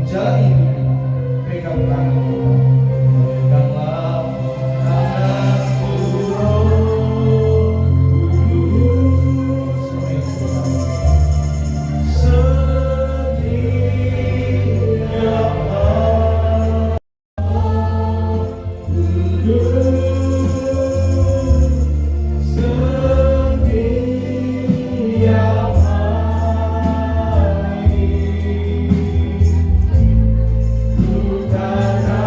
menjalani hidup ini. Pegang tangan kita, peganglah tanganku rohku. Setiap hari ku tak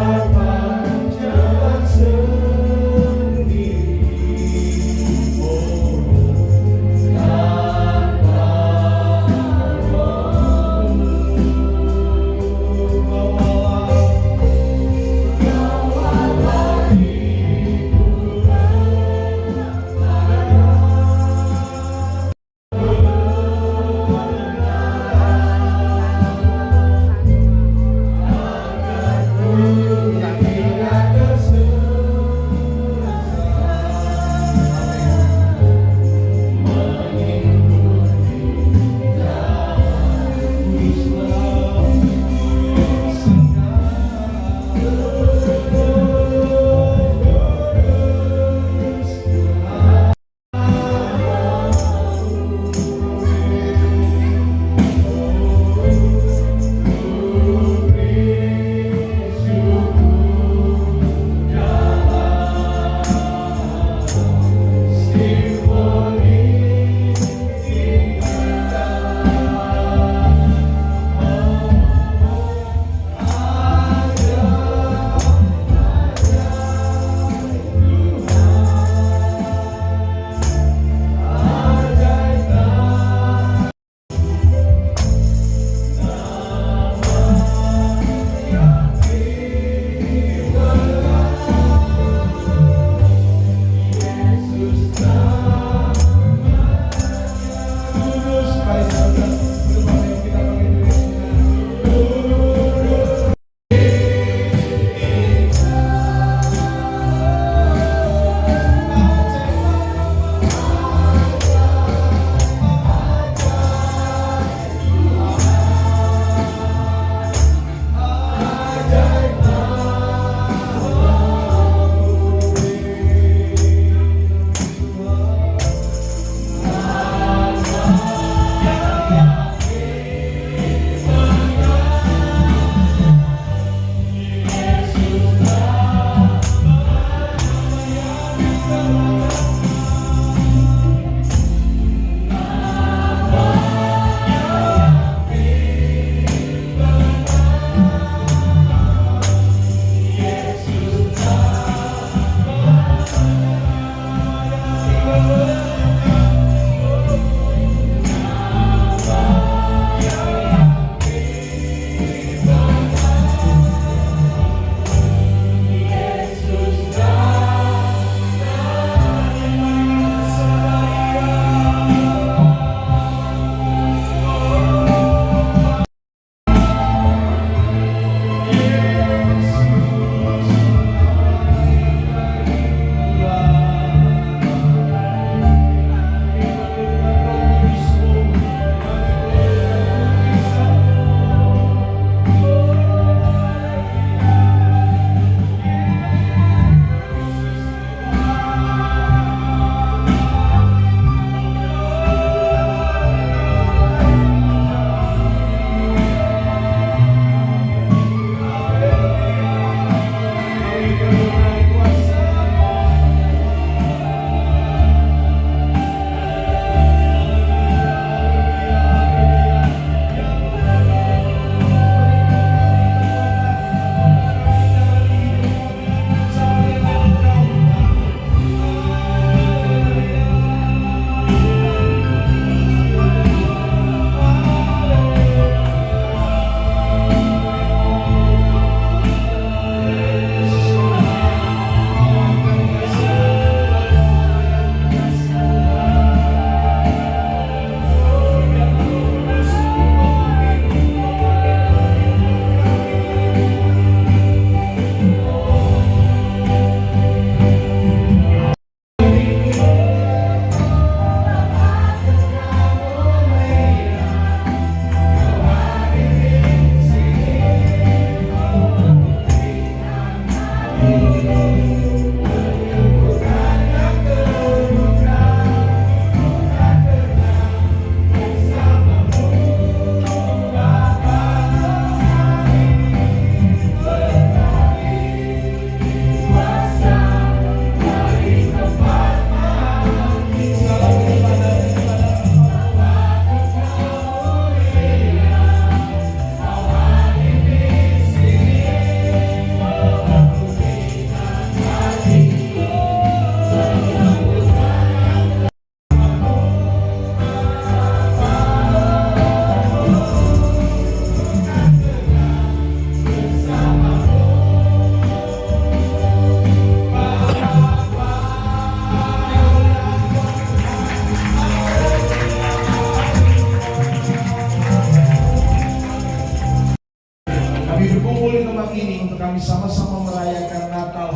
berkumpul di tempat ini untuk kami sama-sama merayakan Natal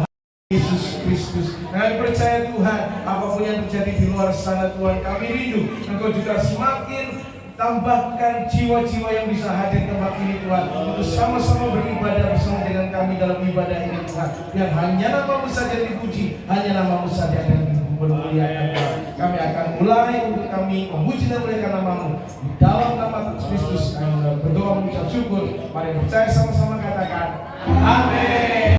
Yesus Kristus. Kami percaya Tuhan, apapun yang terjadi di luar sana Tuhan, kami rindu Engkau juga semakin tambahkan jiwa-jiwa yang bisa hadir di tempat ini Tuhan, untuk sama-sama beribadah bersama dengan kami dalam ibadah ini Tuhan. Biar hanya nama-Mu saja dipuji, hanya nama-Mu saja yang dimuliakan Tuhan. Kami akan mulai untuk kami memuji dan memuliakan nama-Mu di dalam nama Kristus. Kami berdoa mengucap syukur. Mari percaya sama-sama katakan amin.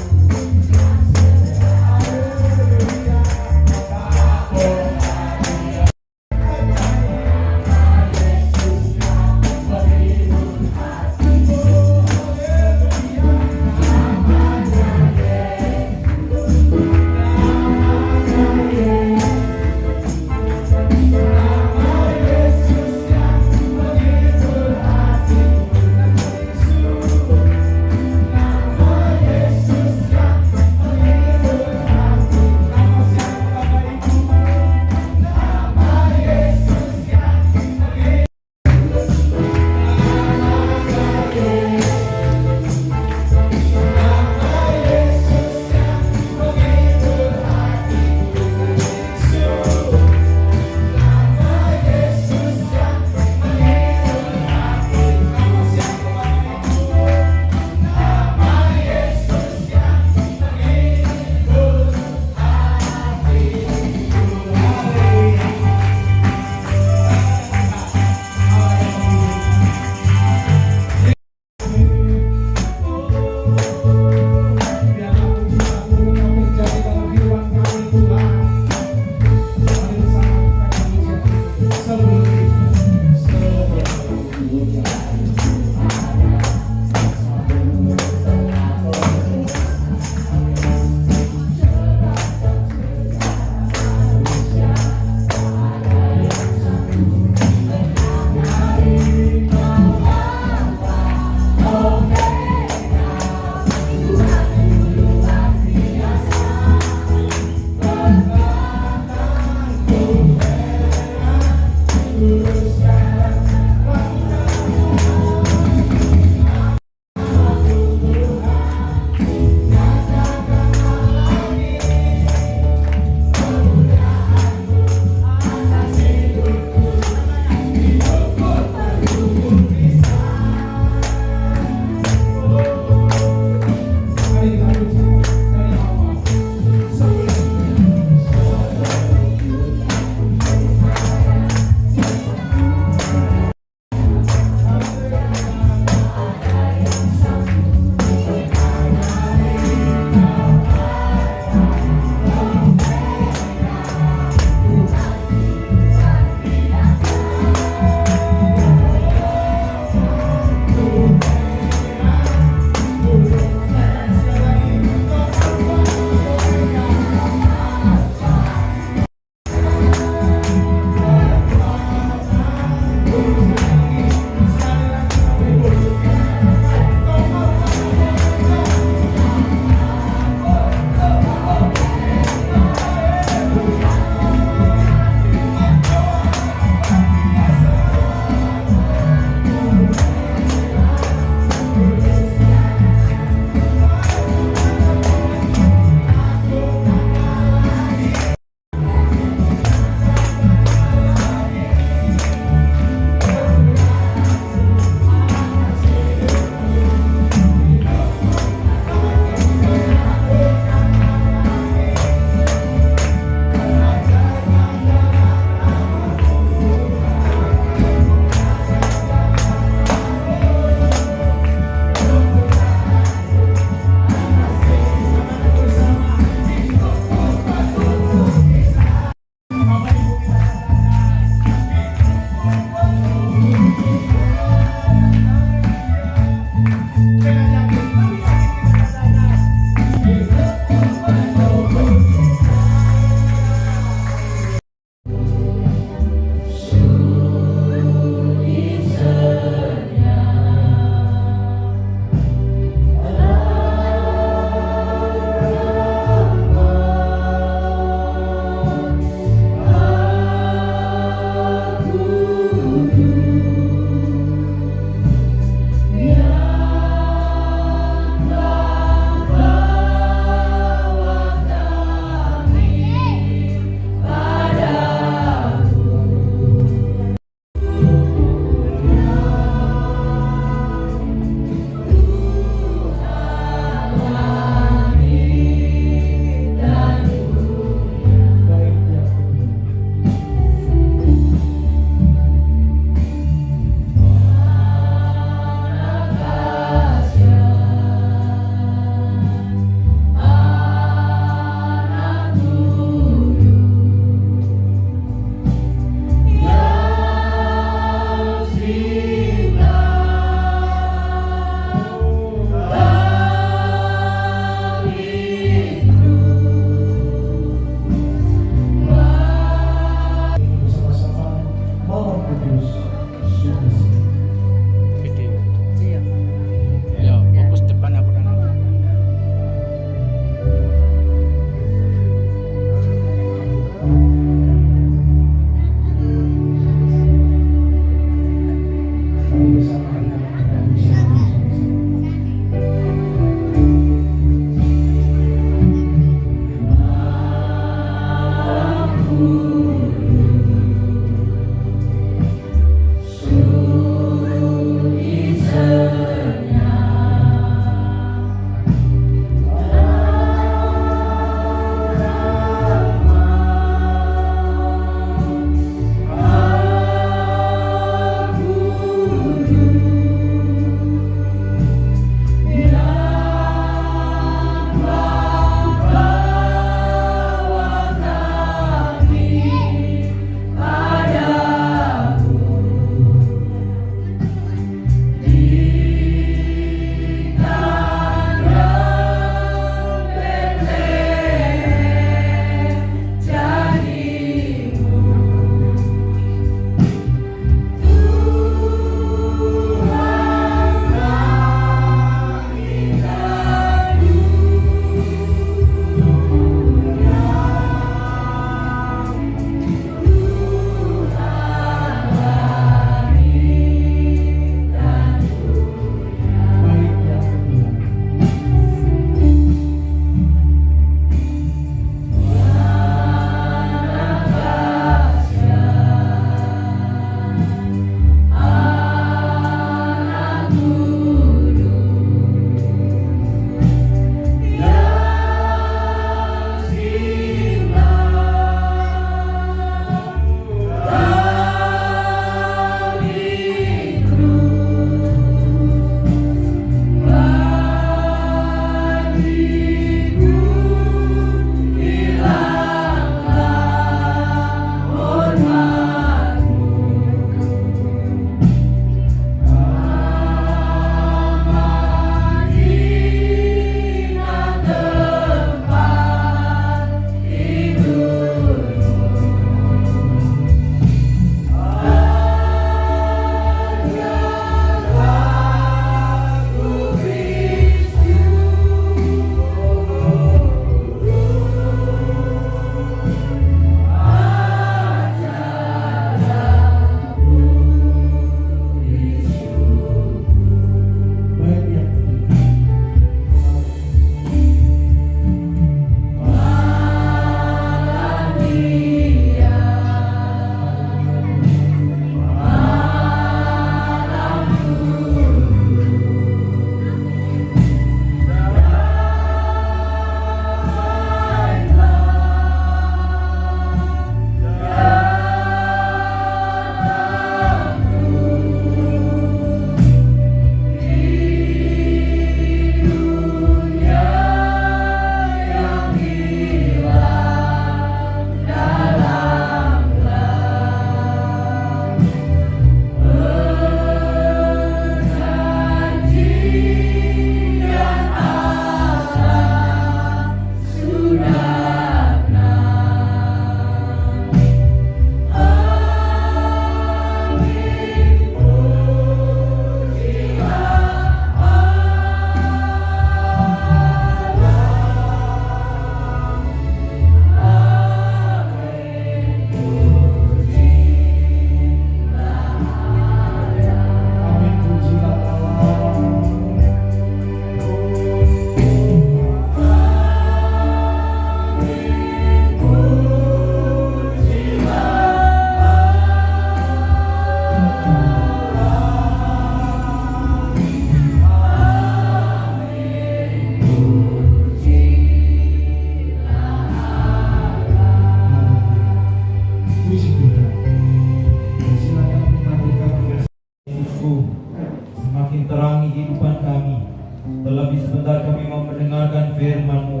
Lebih sebentar kami mau mendengarkan firman-Mu.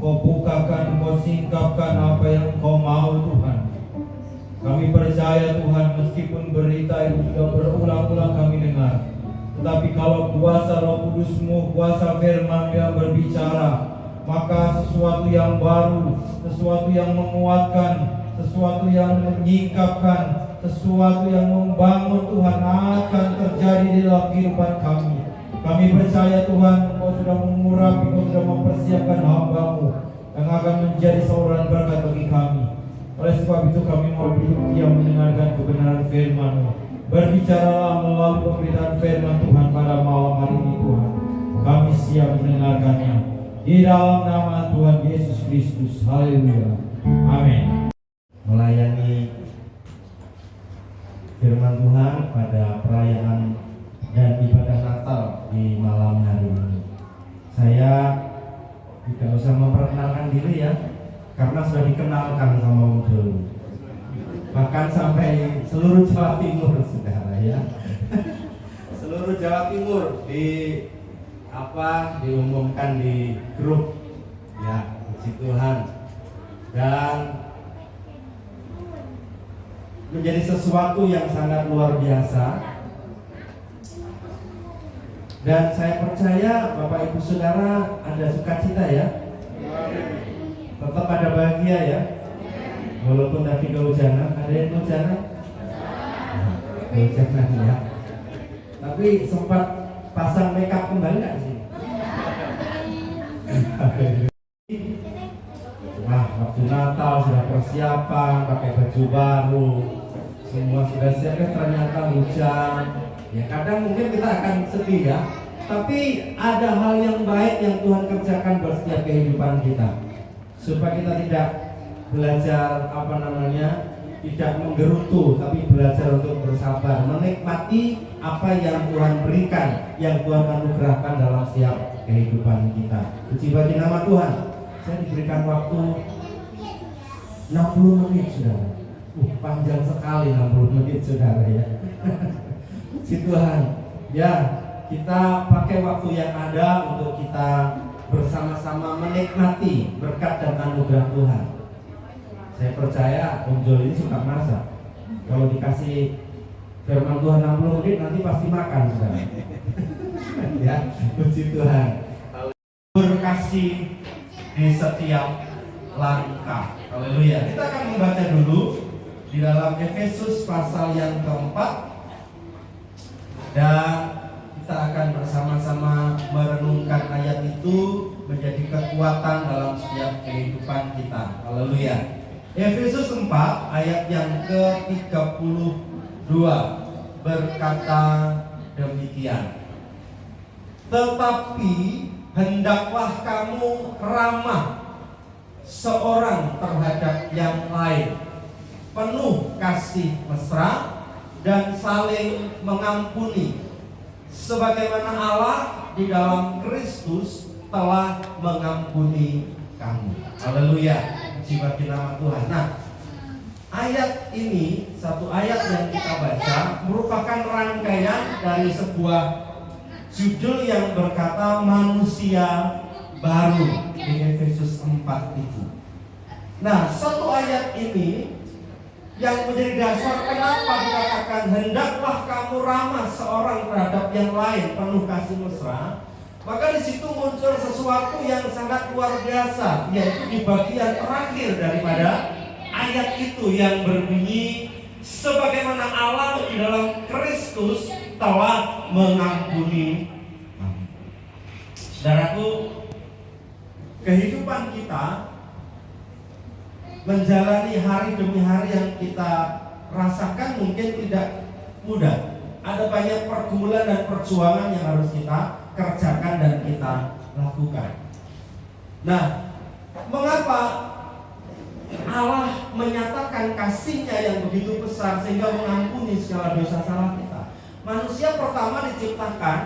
Kau bukakan, Kau singkapkan apa yang Kau mau Tuhan. Kami percaya Tuhan, meskipun berita itu sudah berulang-ulang kami dengar, tetapi kalau kuasa Roh Kudus-Mu, kuasa firman yang berbicara, maka sesuatu yang baru, sesuatu yang menguatkan, sesuatu yang menyingkapkan, sesuatu yang membangun Tuhan akan terjadi di dalam kehidupan kami. Kami percaya Tuhan, Kau sudah mengurapi, Kau sudah mempersiapkan hamba-Mu yang akan menjadi saluran berkat bagi kami. Oleh sebab itu kami mau duduk diam mendengarkan kebenaran firman-Mu. Berbicaralah melalui pemberitaan firman Tuhan pada malam hari ini Tuhan. Kami siap mendengarkannya. Di dalam nama Tuhan Yesus Kristus. Haleluya. Amin. Melayani firman Tuhan pada perayaan dan ibadah Natal di malam hari ini. Saya tidak usah memperkenalkan diri ya, karena sudah dikenalkan sama Om Jolo. Bahkan sampai seluruh Jawa Timur, saudara ya. Seluruh Jawa Timur diumumkan di grup ya, puji Tuhan. Dan menjadi sesuatu yang sangat luar biasa. Dan saya percaya Bapak Ibu Saudara ada sukacita ya. Tetap ada bahagia ya. Walaupun tadi kehujanan, ada yang kehujanan? Kehujanan ya. Tapi sempat pasang makeup kembali nggak sih? Wah, waktu Natal sudah persiapan, pakai baju baru, semua sudah siap, ternyata hujan. Ya kadang mungkin kita akan sedih ya. Tapi ada hal yang baik yang Tuhan kerjakan buat setiap kehidupan kita, supaya kita tidak belajar tidak menggerutu, tapi belajar untuk bersabar, menikmati apa yang Tuhan berikan, yang Tuhan anugerahkan dalam setiap kehidupan kita. Puji bagi nama Tuhan. Saya diberikan waktu 60 menit saudara. Panjang sekali 60 menit saudara ya. Puji Tuhan. Ya, kita pakai waktu yang ada untuk kita bersama-sama menikmati berkat dan anugerah Tuhan. Saya percaya Om Jol ini suka masak. Kalau dikasih firman Tuhan 60 menit nanti pasti makan saudara. Ya, puji Tuhan. Berkasih di setiap langkah. Haleluya. Kita akan membaca dulu di dalam Efesus pasal yang keempat, dan kita akan bersama-sama merenungkan ayat itu menjadi kekuatan dalam setiap kehidupan kita. Haleluya. Efesus 4 ayat yang ke-32 berkata demikian. Tetapi hendaklah kamu ramah seorang terhadap yang lain, penuh kasih mesra dan saling mengampuni, sebagaimana Allah di dalam Kristus telah mengampuni kamu. Haleluya. Puji bagi nama Tuhan. Nah, ayat ini, satu ayat yang kita baca merupakan rangkaian dari sebuah judul yang berkata manusia baru di Efesus 4 itu. Nah, satu ayat ini yang menjadi dasar kenapa dikatakan hendaklah kamu ramah seorang terhadap yang lain, penuh kasih mesra. Maka di situ muncul sesuatu yang sangat luar biasa, yaitu di bagian terakhir daripada ayat itu yang berbunyi sebagaimana Allah di dalam Kristus telah mengampuni. Saudaraku, kehidupan kita menjalani hari demi hari yang kita rasakan mungkin tidak mudah. Ada banyak pergumulan dan perjuangan yang harus kita kerjakan dan kita lakukan. Nah, mengapa Allah menyatakan kasih-Nya yang begitu besar sehingga mengampuni segala dosa salah kita? Manusia pertama diciptakan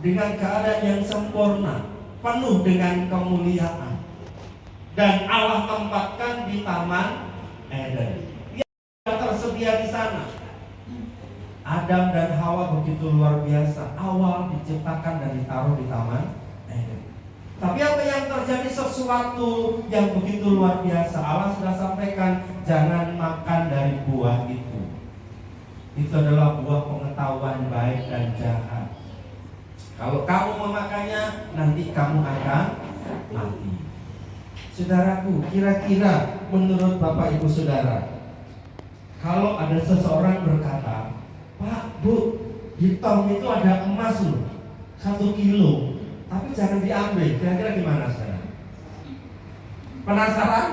dengan keadaan yang sempurna, penuh dengan kemuliaan, dan Allah tempatkan di Taman Eden. Dia tersedia di sana. Adam dan Hawa begitu luar biasa. Awal diciptakan dan ditaruh di Taman Eden. Tapi apa yang terjadi, sesuatu yang begitu luar biasa. Allah sudah sampaikan, jangan makan dari buah itu. Itu adalah buah pengetahuan baik dan jahat. Kalau kamu memakannya, nanti kamu akan mati. Saudaraku, kira-kira menurut Bapak Ibu Saudara, kalau ada seseorang berkata, Pak, Bu, di tong itu ada emas loh, 1 kilo, tapi jangan diambil. Kira-kira gimana saudara? Penasaran?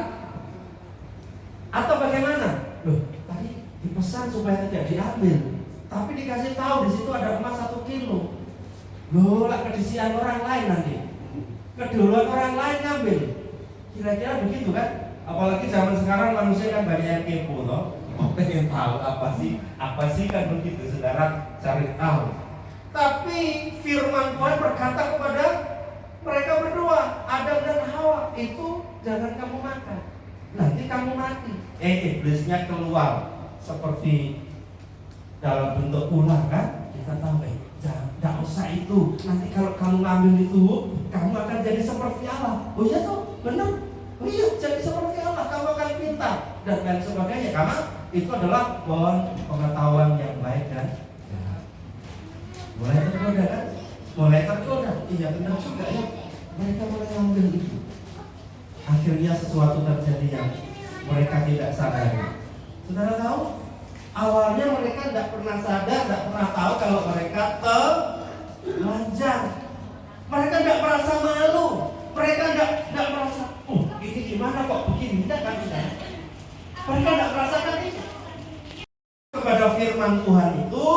Atau bagaimana? Loh, tadi dipesan supaya tidak diambil, tapi dikasih tahu di situ ada emas 1 kilo. Loh, lah kedisian orang lain nanti, keduluan orang lain ngambil. Kira-kira begitu kan? Apalagi zaman sekarang manusia kan banyak yang kepo toh. Pengen tahu apa sih kan begitu, saudara, cari tahu. Tapi firman Tuhan berkata kepada mereka berdua, Adam dan Hawa, itu jangan kamu makan, nanti kamu mati. Iblisnya keluar seperti dalam bentuk ular kan? Kita tahu, jangan usah itu, nanti kalau kamu ngambil itu, kamu akan jadi seperti Allah. Oh iya toh, benar. Oh iya, jadi seperti Allah, kamu akan pintar dan lain sebagainya. Karena itu adalah pohon pengetahuan yang baik dan jahat. Mulai tergoda kan? Mulai tergoda. Iya benar juga ya. Mereka mulai ngambil itu. Akhirnya sesuatu terjadi yang mereka tidak sadari. Saudara tahu? Awalnya mereka tidak pernah sadar, tidak pernah tahu kalau mereka telanjang. Mereka tidak merasa malu. Mereka tidak merasa, ini gimana kok begini? Tidak kan? Mereka tidak merasakan itu. Kepada firman Tuhan itu,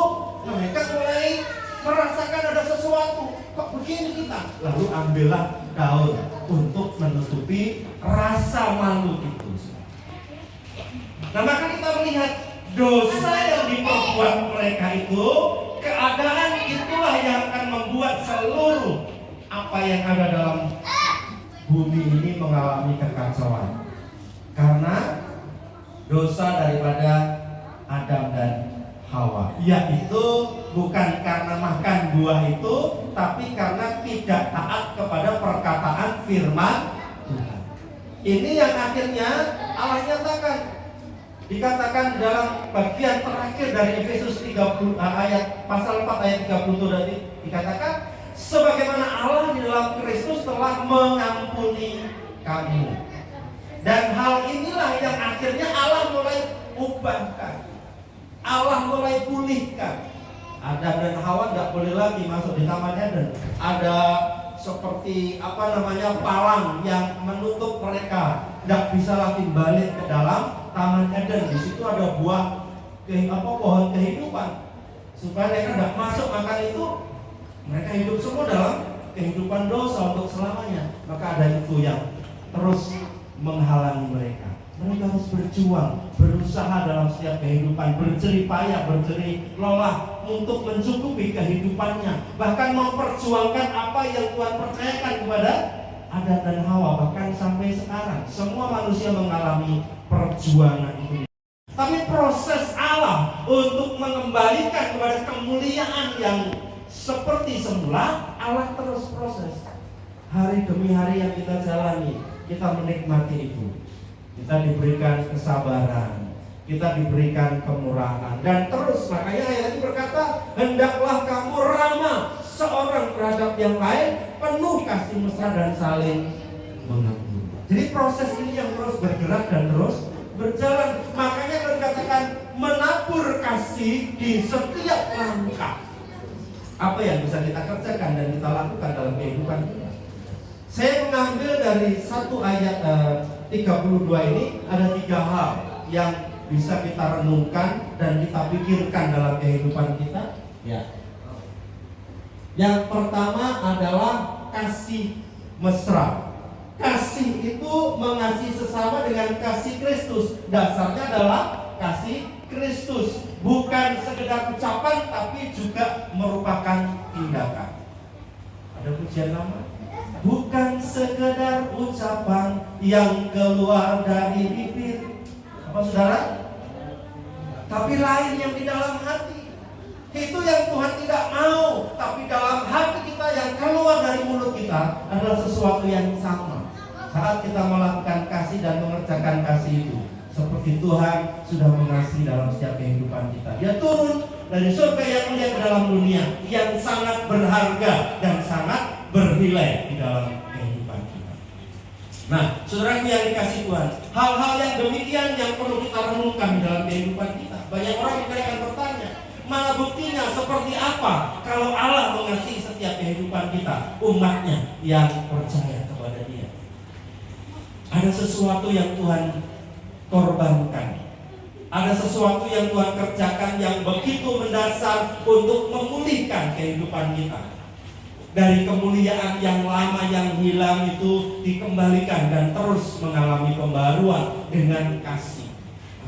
mereka mulai merasakan ada sesuatu. Kok begini kita? Lalu ambillah daun untuk menutupi rasa malu itu. Nah, maka kita melihat dosa yang diperbuat mereka itu, keadaan itulah yang akan membuat seluruh apa yang ada dalam bumi ini mengalami kekacauan. Karena dosa daripada Adam dan Hawa, yaitu bukan karena makan buah itu, tapi karena tidak taat kepada perkataan firman Tuhan. Ini yang akhirnya Allah nyatakan. Dikatakan dalam bagian terakhir dari Efesus 30 ayat pasal 4 ayat 30 tadi dikatakan, sebagaimana Allah di dalam Kristus telah mengampuni kamu. Dan hal inilah yang akhirnya Allah mulai ubahkan, Allah mulai pulihkan. Adam dan Hawa tidak boleh lagi masuk di Taman Eden. Ada seperti palang yang menutup mereka, tidak bisa lagi balik ke dalam Taman Eden. Di situ ada buah pohon kehidupan. Supaya mereka tidak masuk makan itu, mereka hidup semua dalam kehidupan dosa untuk selamanya. Maka ada itu yang terus menghalangi mereka. Mereka harus berjuang, berusaha dalam setiap kehidupan, berjerih payah, berjerih lelah untuk mencukupi kehidupannya, bahkan memperjuangkan apa yang Tuhan percayakan kepada Adam dan Hawa. Bahkan sampai sekarang semua manusia mengalami perjuangan itu. Tapi proses Allah untuk mengembalikan kepada kemuliaan yang seperti semula, Allah terus proses. Hari demi hari yang kita jalani, kita menikmati itu. Kita diberikan kesabaran, kita diberikan kemurahan, dan terus makanya ayat itu berkata, hendaklah kamu ramah seorang terhadap yang lain, penuh kasih mesra dan saling mengampuni. Jadi proses ini yang terus bergerak dan terus berjalan. Makanya dikatakan menabur kasih di setiap langkah. Apa yang bisa kita kerjakan dan kita lakukan dalam kehidupan kita? Saya mengambil dari satu ayat 32 ini, ada 3 hal yang bisa kita renungkan dan kita pikirkan dalam kehidupan kita. Ya. Yang pertama adalah kasih mesra. Kasih itu mengasihi sesama dengan kasih Kristus. Dasarnya adalah kasih Kristus, bukan sekedar ucapan tapi juga merupakan tindakan. Ada pujian lama? Bukan sekedar ucapan yang keluar dari bibir, apa saudara? Tapi lain yang di dalam hati. Itu yang Tuhan tidak mau. Tapi dalam hati kita yang keluar dari mulut kita adalah sesuatu yang sama. Saat kita melakukan kasih dan mengerjakan kasih itu, seperti Tuhan sudah mengasihi dalam setiap kehidupan kita. Dia turun dari surga yang mulia ke dalam dunia yang sangat berharga dan sangat bernilai di dalam kehidupan kita. Nah, saudaraku yang dikasih Tuhan, hal-hal yang demikian yang perlu kita renungkan di dalam kehidupan kita. Banyak orang mungkin akan bertanya, mana buktinya, seperti apa kalau Allah mengasihi setiap kehidupan kita, umatnya yang percaya kepada Dia. Ada sesuatu yang Tuhan korbankan, ada sesuatu yang Tuhan kerjakan yang begitu mendasar untuk memulihkan kehidupan kita. Dari kemuliaan yang lama yang hilang itu dikembalikan dan terus mengalami pembaruan dengan kasih.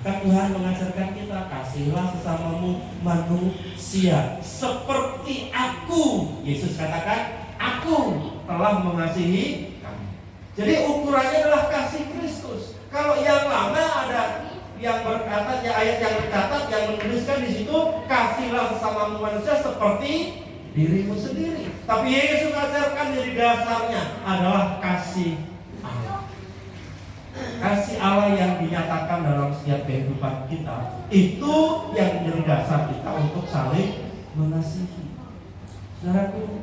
Maka Tuhan mengajarkan kita, kasihlah sesamamu manusia seperti aku. Yesus katakan, aku telah mengasihi kamu. Jadi ukurannya adalah kasih Kristus. Kalau yang lama ada yang berkata, ya ayat yang berkata, yang menuliskan di situ, kasihlah sesamamu manusia seperti dirimu sendiri. Tapi Yesus ajarkan dari dasarnya adalah kasih Allah. Kasih Allah yang dinyatakan dalam setiap kehidupan kita, itu yang menjadi dasar kita untuk saling mengasihi. Saudaraku,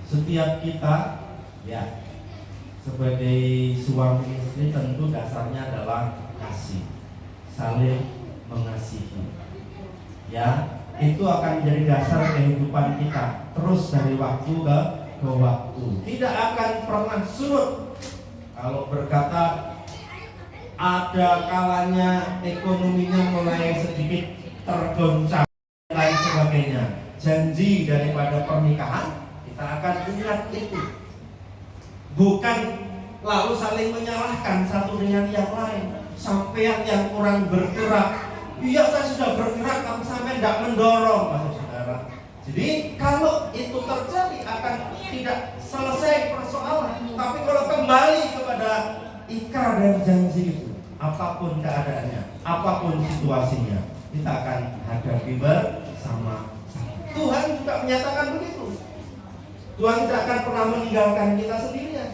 setiap kita ya sebagai suami istri tentu dasarnya adalah kasih, saling mengasihi. Ya, itu akan menjadi dasar kehidupan kita terus dari waktu ke waktu. Tidak akan pernah surut. Kalau berkata ada kalanya ekonominya mulai sedikit tergoncang dan lain sebagainya, janji daripada pernikahan kita akan ingat itu. Bukan lalu saling menyalahkan satu dengan yang lain. Sampean yang kurang bergerak, iya saya sudah bergerak, tapi sampai tidak mendorong, maksud saudara. Jadi kalau itu terjadi akan tidak selesai persoalan. Tapi kalau kembali kepada ikrar dan janji itu, apapun keadaannya, apapun situasinya, kita akan hadapi bersama. Tuhan juga menyatakan begitu. Tuhan tidak akan pernah meninggalkan kita sendirian.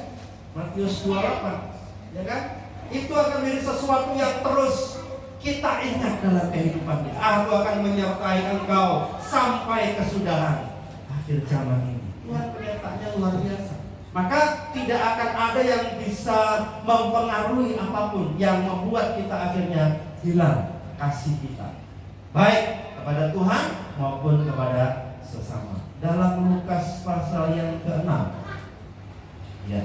Matius 28, ya kan? Itu akan menjadi sesuatu yang terus kita ingat dalam kehidupan kita. Aku akan menyertai engkau sampai kesudahan akhir zaman ini. Tuhan pernyataannya luar biasa. Maka tidak akan ada yang bisa mempengaruhi apapun yang membuat kita akhirnya hilang kasih kita, baik kepada Tuhan maupun kepada sesama. Dalam Lukas pasal yang ke-6, ya,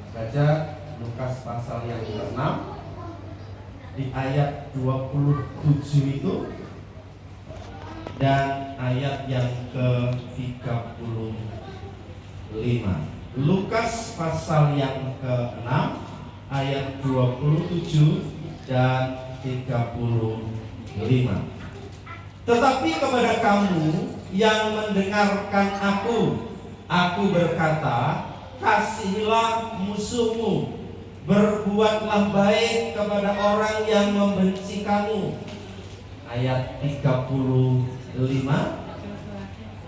baca Lukas pasal yang ke-6 di ayat 27 itu dan ayat yang ke-35. Lukas pasal yang ke-6 ayat 27 dan 35. Tetapi kepada kamu yang mendengarkan aku berkata, kasihilah musuhmu, berbuatlah baik kepada orang yang membenci kamu. Ayat 35.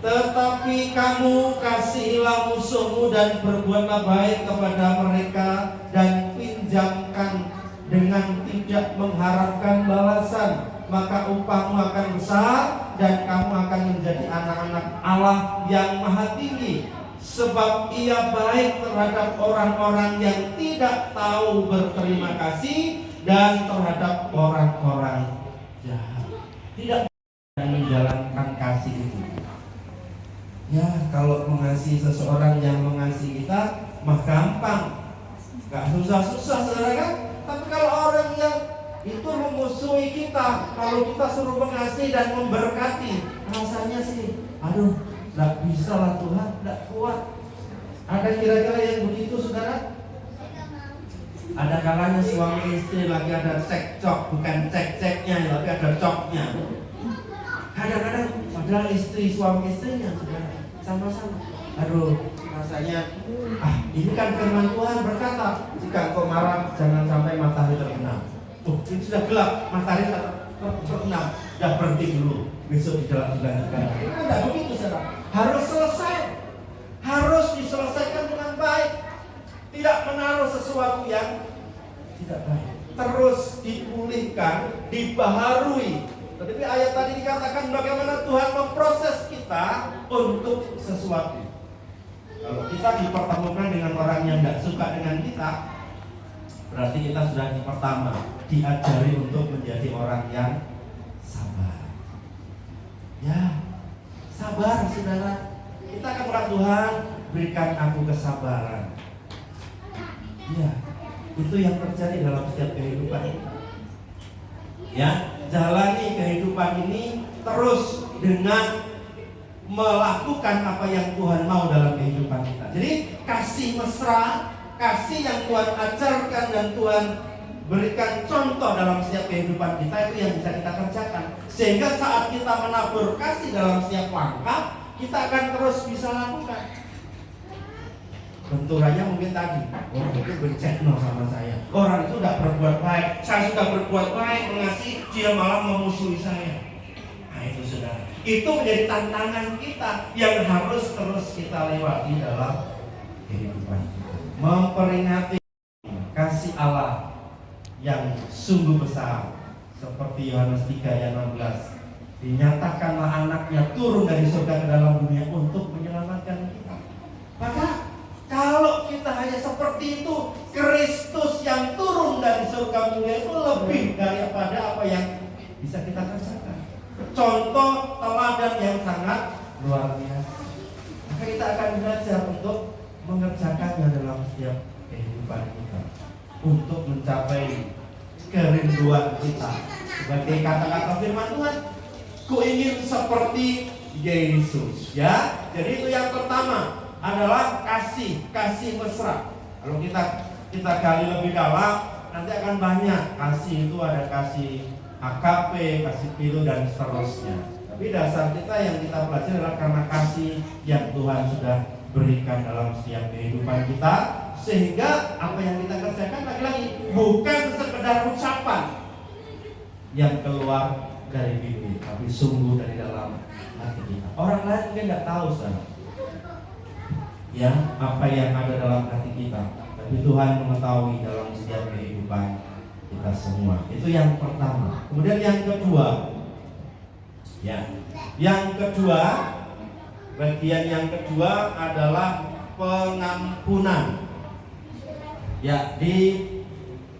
Tetapi kamu kasihilah musuhmu dan berbuatlah baik kepada mereka dan pinjamkan dengan tidak mengharapkan balasan, maka upahmu akan besar dan kamu akan menjadi anak-anak Allah yang maha tinggi. Sebab ia baik terhadap orang-orang yang tidak tahu berterima kasih dan terhadap orang-orang jahat. Tidak menjalankan kasih itu. Ya, kalau mengasihi seseorang yang mengasihi kita mah gampang, gak susah-susah, saudara kan? Tapi kalau orang yang itu memusuhi kita, kalau kita suruh mengasihi dan memberkati, rasanya sih, aduh, gak bisa lah Tuhan, gak kuat. Ada kira-kira yang begitu, saudara? Ada kalanya suami istri lagi ada cekcok, bukan cek-ceknya, tapi ada coknya. Kadang-kadang padahal suami istrinya, saudara, sama-sama. Aduh, rasanya, ini kan firman Tuhan berkata, jika engkau marah, jangan sampai matahari terbenam. Oh, ini sudah gelap, matahari terbenam, sudah berhenti dulu. besok dilanjutkan. Tidak begitu, saudara. Harus selesai, harus diselesaikan dengan baik. Tidak menaruh sesuatu yang tidak baik. Terus dipulihkan, dibaharui. Tetapi ayat tadi dikatakan bagaimana Tuhan memproses kita untuk sesuatu. Kalau kita dipertemukan dengan orang yang tidak suka dengan kita, berarti kita sudah pertama diajari untuk menjadi orang yang sabar. Ya, sabar saudara. Kita akan berkata, Tuhan berikan aku kesabaran. Ya, itu yang terjadi dalam setiap kehidupan kita. Ya, jalani kehidupan ini terus dengan melakukan apa yang Tuhan mau dalam kehidupan kita. Jadi kasih mesra, kasih yang Tuhan ajarkan dan Tuhan berikan contoh dalam setiap kehidupan kita, itu yang bisa kita kerjakan. Sehingga saat kita menabur kasih dalam setiap langkah, kita akan terus bisa lakukan. Benturannya mungkin tadi, orang itu bencetno sama saya, orang itu tidak berbuat baik, saya sudah berbuat baik mengasihi, dia malah memusuhi saya. Nah itu saudara, itu menjadi tantangan kita yang harus terus kita lewati dalam kehidupan kita. Memperingati kasih Allah yang sungguh besar, seperti Yohanes 3 ayat 16. Dinyatakanlah anaknya turun dari surga ke dalam dunia untuk menyelamatkan kita. Maka kalau kita hanya seperti itu, Kristus yang turun dari surga mulia itu lebih daripada apa yang bisa kita kerjakan. Contoh teladan yang sangat luar biasa. Maka kita akan belajar untuk mengerjakannya dalam setiap kehidupan kita, untuk mencapai kerinduan kita. Sebagai kata-kata firman Tuhan, ku ingin seperti Yesus. Ya, jadi itu yang pertama adalah kasih mesra. Kalau kita gali lebih dalam, nanti akan banyak kasih. Itu ada kasih AKP, kasih pilu dan seterusnya. Tapi dasar kita yang kita pelajari adalah karena kasih yang Tuhan sudah berikan dalam setiap kehidupan kita, sehingga apa yang kita kerjakan lagi-lagi bukan sekedar ucapan yang keluar dari bibir, tapi sungguh dari dalam hati kita. Orang lain mungkin tidak tahu saudara, ya apa yang ada dalam hati kita, tapi Tuhan mengetahui dalam setiap kehidupan kita semua. Itu yang pertama. Kemudian yang kedua, bagian yang kedua adalah pengampunan. Ya, di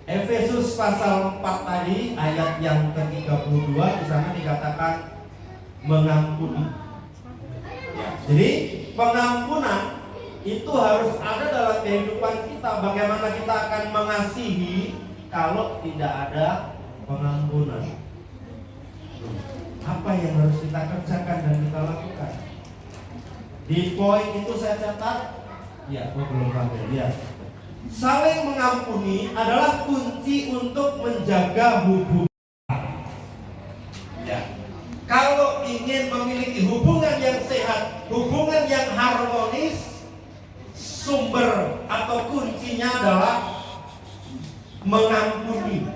Efesus pasal 4 tadi ayat yang ke-32 di sana dikatakan mengampuni. Ya, jadi pengampunan itu harus ada dalam kehidupan kita. Bagaimana kita akan mengasihi kalau tidak ada pengampunan? Apa yang harus kita kerjakan dan kita lakukan? Di poin itu saya catat, ya, belum sampai. Ya, saling mengampuni adalah kunci untuk menjaga hubungan. Ya, kalau ingin memiliki hubungan yang sehat, hubungan yang harmonis, sumber atau kuncinya adalah mengampuni.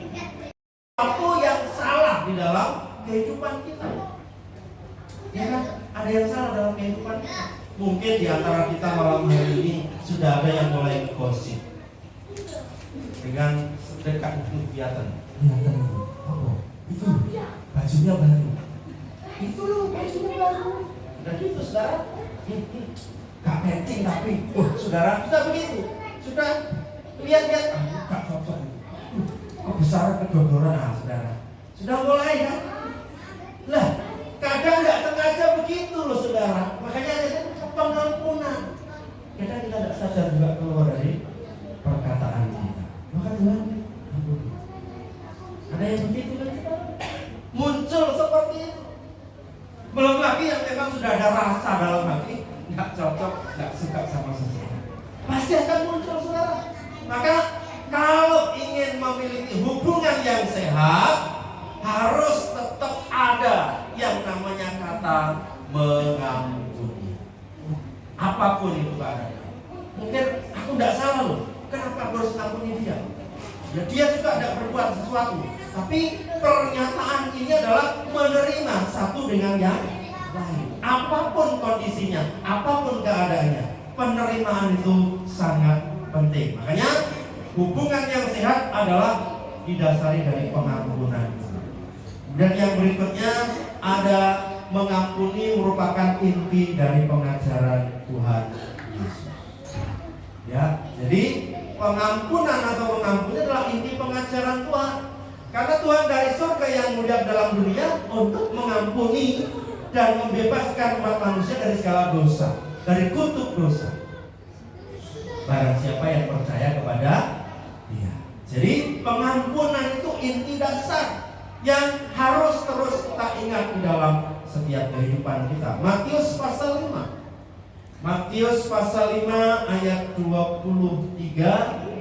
Apa yang salah di dalam kehidupan kita? Ya kan? Ada yang salah dalam kehidupan kita. Mungkin di antara kita malam hari ini sudah ada yang mulai gosip. Dengan sedekat itu kelihatan apa? Itu bajunya baru. Itu loh bajunya baru. Dan itu saudara, gak matching tapi, saudara sudah begitu, sudah lihat-lihat, gak cocok. Kebesaran kedodoran, saudara. Sudah mulai kan? Lah, kadang gak sengaja begitu loh saudara. Makanya ada pengampunan. Kadang kita gak sadar juga keluar dari perkataan kita. Maka Tuhan ampuni. Ada yang begitu kan kita muncul seperti itu. Belum lagi yang memang sudah ada rasa dalam hati, nggak cocok, nggak suka sama seseorang, pasti akan muncul saudara. Maka kalau ingin memiliki hubungan yang sehat, harus tetap ada yang namanya kata mengampuni. Apapun itu keadaannya. Mungkin aku tidak salah loh, kenapa aku harus ampuni dia? Ya dia juga tidak berbuat sesuatu, Tapi pernyataan ini adalah menerima satu dengan yang lain. Apapun kondisinya, apapun keadaannya, penerimaan itu sangat penting. Makanya hubungan yang sehat adalah didasari dari pengampunan. Dan yang berikutnya ada mengampuni merupakan inti dari pengajaran Tuhan Yesus. Ya, jadi pengampunan atau mengampuni adalah inti pengajaran Tuhan. Karena Tuhan dari surga yang mulia dalam dunia untuk mengampuni dan membebaskan umat manusia dari segala dosa, dari kutuk dosa. Barang siapa yang percaya kepada Dia. Jadi pengampunan itu inti dasar yang harus terus kita ingat di dalam setiap kehidupan kita. Matius pasal 5. Matius pasal 5 ayat 23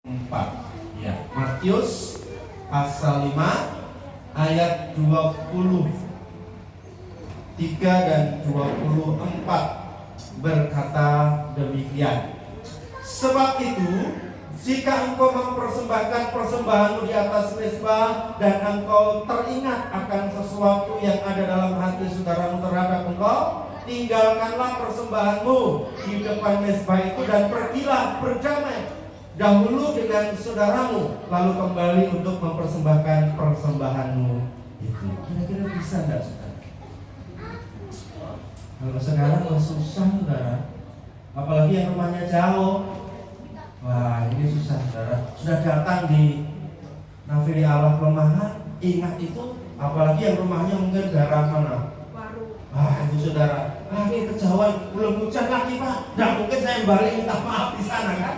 dan 4. Ya, Matius pasal 5 ayat 23 dan 24 berkata demikian. Sebab itu, jika engkau mempersembahkan persembahanmu di atas mezbah dan engkau teringat akan sesuatu yang ada dalam hati saudaramu terhadap engkau, tinggalkanlah persembahanmu di depan mezbah itu dan pergilah berdamai dahulu dengan saudaramu, lalu kembali untuk mempersembahkan persembahanmu itu. Kira-kira bisa enggak, saudara? Kalau sekarang susah, saudara. Apalagi yang rumahnya jauh. Wah, ini susah, saudara. Sudah datang di nafili Allah Pelemahan, ingat itu. Apalagi yang rumahnya mungkin daerah mana? Wah, itu saudara. Ini kejauhan, belum hujan lagi, Pak. Nggak mungkin saya balik minta maaf di sana, kan?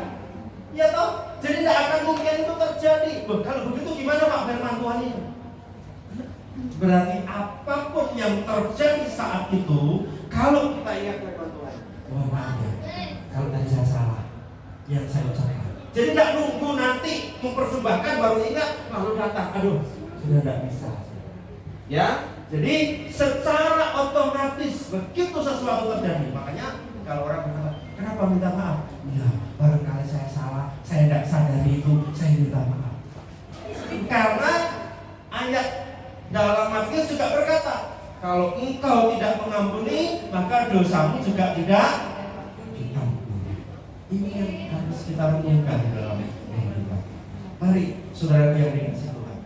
Ya toh, jadi tidak akan mungkin itu terjadi. Kalau begitu gimana Pak firman Tuhan ini? Berarti apapun yang terjadi saat itu, kalau kita ingat firman Tuhan, wah maaf ya, kalau tadi saya salah, yang saya ucapkan. Jadi tidak nunggu nanti mempersembahkan baru ingat, lalu datang, aduh, sudah tidak bisa. Ya, jadi secara otomatis begitu sesuatu terjadi, makanya kalau orang berkata, kenapa minta maaf? Ya, barangkali saya salah, saya tidak sadari itu, saya minta maaf. Karena ayat dalam Matius juga berkata, kalau engkau tidak mengampuni, maka dosamu juga tidak diampuni. Ini yang harus kita renungkan dalam kehidupan. Mari, saudara yang dikasihi Tuhan,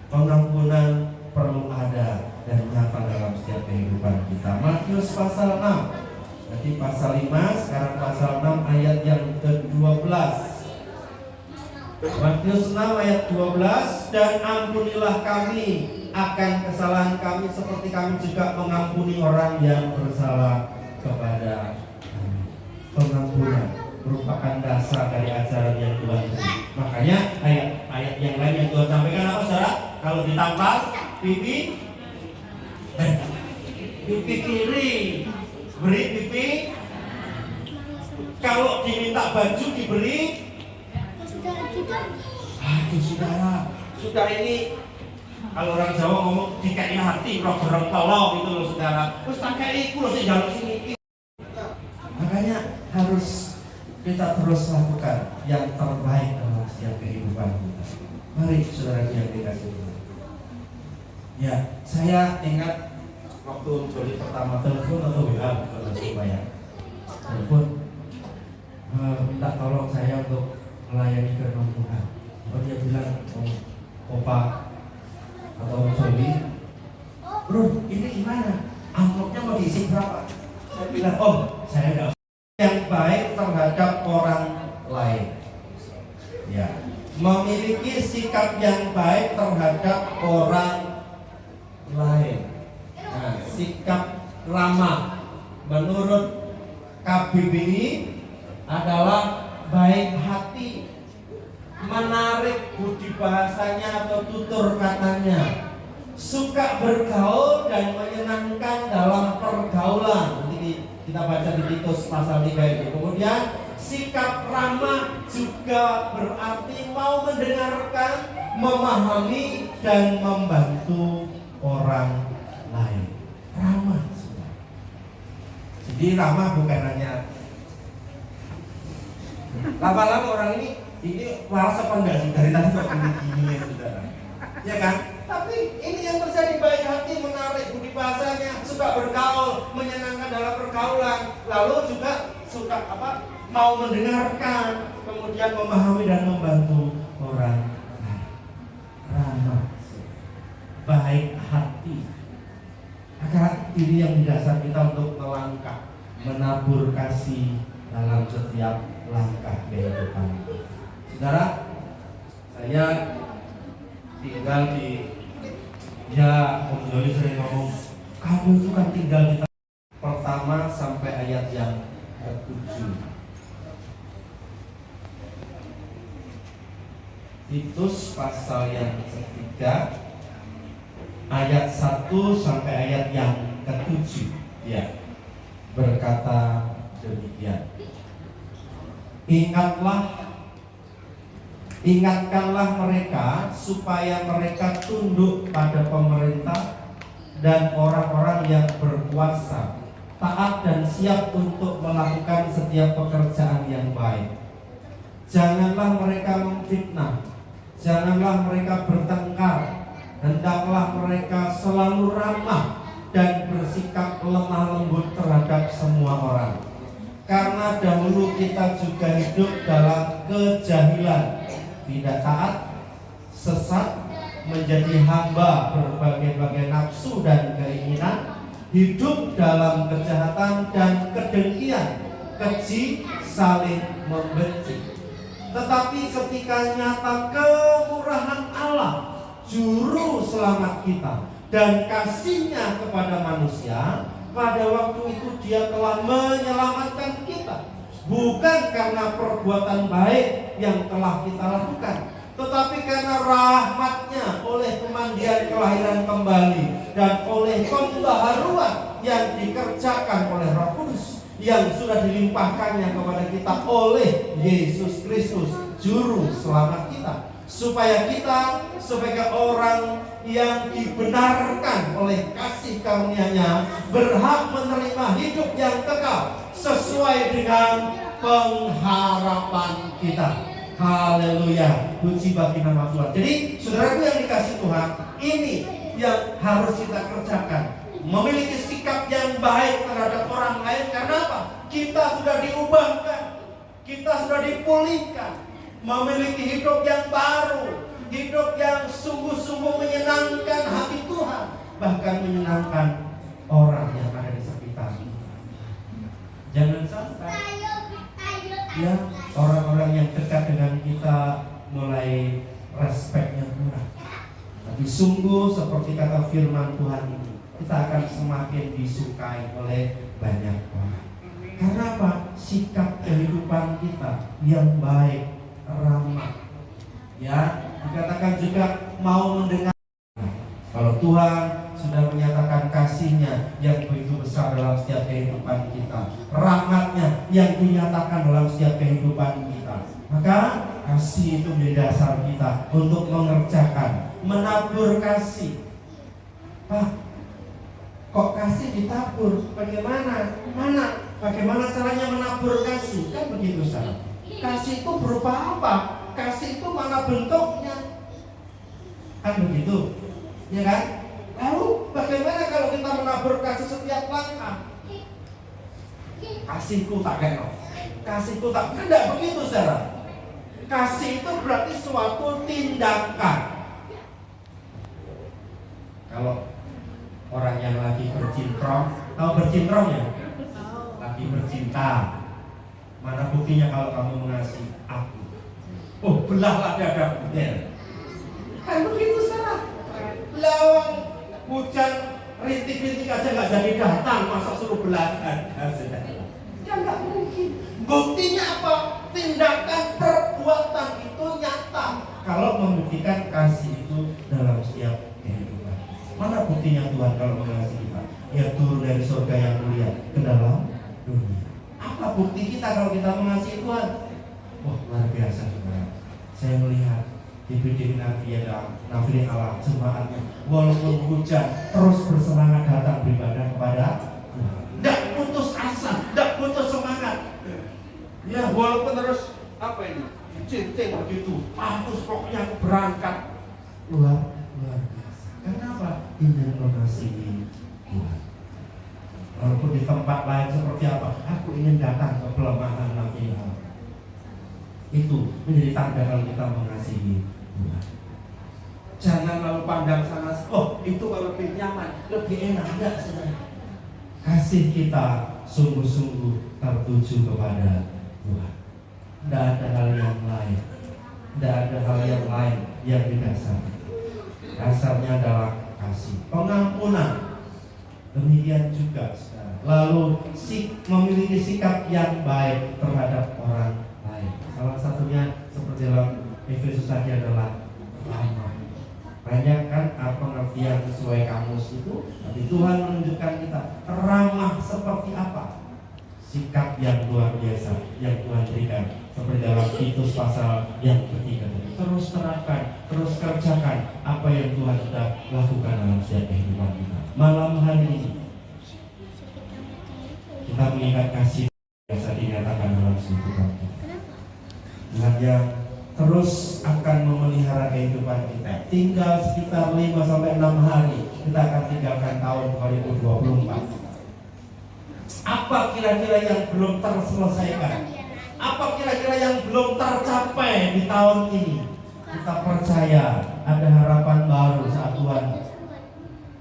pengampunan perlu ada dan nyata dalam setiap kehidupan kita. Matius pasal 6. Jadi pasal 5, sekarang pasal 6 ayat yang ke-12. Matius 6 ayat 12, dan ampunilah kami akan kesalahan kami seperti kami juga mengampuni orang yang bersalah kepada kami. Pengampunan merupakan dasar dari ajaran yang Tuhan beri. Makanya ayat yang lain yang Tuhan sampaikan apa, saudara? Kalau ditampar pipi kiri, beri pipi. Kalau diminta baju diberi. Aduh saudara, sudah ini kalau orang Jawa ngomong dikai hati, roh gerong tolong itu loh saudara. Terus tak kei kulo sing jaluk sini. Makanya harus kita terus lakukan yang terbaik dalam setiap kehidupan kita. Mari saudara yang dikasihi Tuhan. Ya, saya ingat waktu Joli pertama telepon atau WA kalau supaya telepon minta tolong saya untuk melayani firman Tuhan. Oh dia bilang, Opa atau Joli, bro ini gimana? Amplopnya mau diisi berapa? Saya bilang, oh saya enggak. Yang baik terhadap orang lain. Ya, memiliki sikap yang baik terhadap orang lain. Nah, sikap ramah menurut KBBI adalah baik hati, menarik budi bahasanya atau tutur katanya, suka bergaul dan menyenangkan dalam pergaulan. Nanti kita baca di Titus pasal 3 itu. Kemudian sikap ramah juga berarti mau mendengarkan, memahami dan membantu orang lain. Ramah. Jadi ramah bukan hanya lama-lama orang ini waras apa enggak sih dari tadi kok gini ya saudara. Ya kan? Tapi ini yang terjadi, baik hati, menarik budi bahasanya, suka bergaul, menyenangkan dalam pergaulan, lalu juga suka mau mendengarkan, kemudian memahami dan membantu orang lain. Ramah, baik hati. Maka ini yang mendasar kita untuk melangkah, menabur kasih dalam setiap langkah kehidupan. Saudara, saya tinggal di, Om Joli sering ngomong, kamu itu kan tinggal di pertama sampai ayat yang ke-7. Titus pasal yang ketiga ayat 1 sampai ayat yang ke-7, ya, berkata demikian. Ingatkanlah mereka supaya mereka tunduk pada pemerintah dan orang-orang yang berkuasa, taat dan siap untuk melakukan setiap pekerjaan yang baik. Janganlah mereka memfitnah, janganlah mereka bertengkar, hendaklah mereka selalu ramah dan bersikap lemah lembut terhadap semua orang. Karena dahulu kita juga hidup dalam kejahilan, tidak taat, sesat, menjadi hamba berbagai-bagai nafsu dan keinginan, hidup dalam kejahatan dan kedengkian, keji, saling membenci. Tetapi ketika nyata kemurahan Allah, juru selamat kita, dan kasih-Nya kepada manusia, pada waktu itu Dia telah menyelamatkan kita, bukan karena perbuatan baik yang telah kita lakukan, tetapi karena rahmat-Nya oleh pemandian kelahiran kembali dan oleh pembaharuan yang dikerjakan oleh Roh Kudus yang sudah dilimpahkannya kepada kita oleh Yesus Kristus, juru selamat kita, supaya kita sebagai orang yang dibenarkan oleh kasih karunia-Nya berhak menerima hidup yang kekal sesuai dengan pengharapan kita. Haleluya, puji bagi nama Tuhan. Jadi saudaraku yang dikasih Tuhan, ini yang harus kita kerjakan, memiliki sikap yang baik terhadap orang lain. Karena apa? Kita sudah diubahkan, kita sudah dipulihkan, memiliki hidup yang baru, hidup yang sungguh-sungguh menyenangkan hati Tuhan, bahkan menyenangkan orang yang ada di sekitar kita. Jangan sampai ya orang-orang yang dekat dengan kita mulai respeknya kurang. Tapi sungguh seperti kata firman Tuhan ini, kita akan semakin disukai oleh banyak orang. Karena apa? Sikap kehidupan kita yang baik, ramah, ya, dikatakan juga mau mendengar. Kalau Tuhan sudah menyatakan kasih-Nya yang begitu besar dalam setiap kehidupan kita, rahmat-Nya yang dinyatakan dalam setiap kehidupan kita, maka kasih itu menjadi dasar kita untuk mengerjakan, menabur kasih. Pak, kok kasih ditabur? Bagaimana? Bagaimana caranya menabur kasih? Kan begitu saja. Kasih itu berupa apa? Kasih itu mana bentuknya? Kan begitu, ya kan? Lalu bagaimana kalau kita menabur kasih setiap langkah? Kasihku tak kena, kasihku tak, kan tidak begitu saudara. Kasih itu berarti suatu tindakan. Kalau orang yang lagi bercintrong, tahu bercintrong ya? Lagi bercinta. Mana buktinya kalau kamu mengasihi aku? Oh, belahlah dadaku. Kan begitu saudara. Lawang hujan rintik-rintik aja nggak jadi datang, masa suruh belajar? Ya nggak mungkin. Buktinya apa? Tindakan perbuatan itu nyata kalau membuktikan kasih itu dalam setiap kehidupan. Mana buktinya Tuhan kalau mengasihi kita? Ya turun dari surga yang mulia ke dalam dunia. Apa bukti kita kalau kita mengasihi Tuhan? Wah, luar biasa saudara. Saya melihat di bidik Nafili Allah jemaatnya, walaupun hujan terus bersemangat datang beribadah kepada Tuhan. Tidak putus asa, tidak putus semangat. Ya, walaupun terus apa ini? Cinting begitu. Terus pokoknya aku berangkat. Luar Walaupun di tempat lain seperti apa, aku ingin datang ke pelemahan Nabi Muhammad. Itu menjadi tanda kalau kita mengasihi Tuhan. Jangan lalu pandang sana, oh itu lebih nyaman, lebih enak. Enggak, saudara. Kasih kita sungguh-sungguh tertuju kepada Tuhan. Tidak ada hal yang lain. Tidak ada hal yang lain yang didasarkan. Dasarnya adalah kasih, pengampunan. Demikian juga saudara. Lalu memiliki sikap yang baik terhadap orang lain. Salah satunya seperti dalam Efesus tadi adalah ramah. Banyak kan pengertian sesuai kamus itu, tapi Tuhan menunjukkan kita ramah seperti apa. Sikap yang luar biasa yang Tuhan berikan, seperti dalam Titus pasal yang ketiga tadi. Terus terapkan, terus kerjakan apa yang Tuhan sudah lakukan dalam setiap kehidupan kita. Malam hari ini kita mengingat kasih yang tadi dinyatakan dalam tuntunan kita. Tuhan yang terus akan memelihara kehidupan kita. Tinggal sekitar 5-6 hari kita akan tinggalkan tahun 2024. Apa kira-kira yang belum terselesaikan? Apa kira-kira yang belum tercapai di tahun ini? Kita percaya ada harapan baru saat Tuhan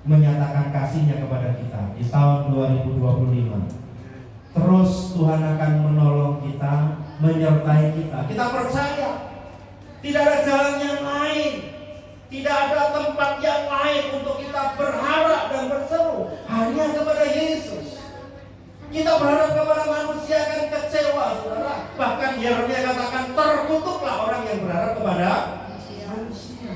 menyatakan kasih-Nya kepada kita di tahun 2025. Terus Tuhan akan menolong kita, menyertai kita. Kita percaya tidak ada jalan yang lain, tidak ada tempat yang lain untuk kita berharap dan berseru, hanya kepada Yesus. Kita berharap kepada manusia akan kecewa, saudara. Bahkan Yeremia katakan terkutuklah orang yang berharap kepada manusia.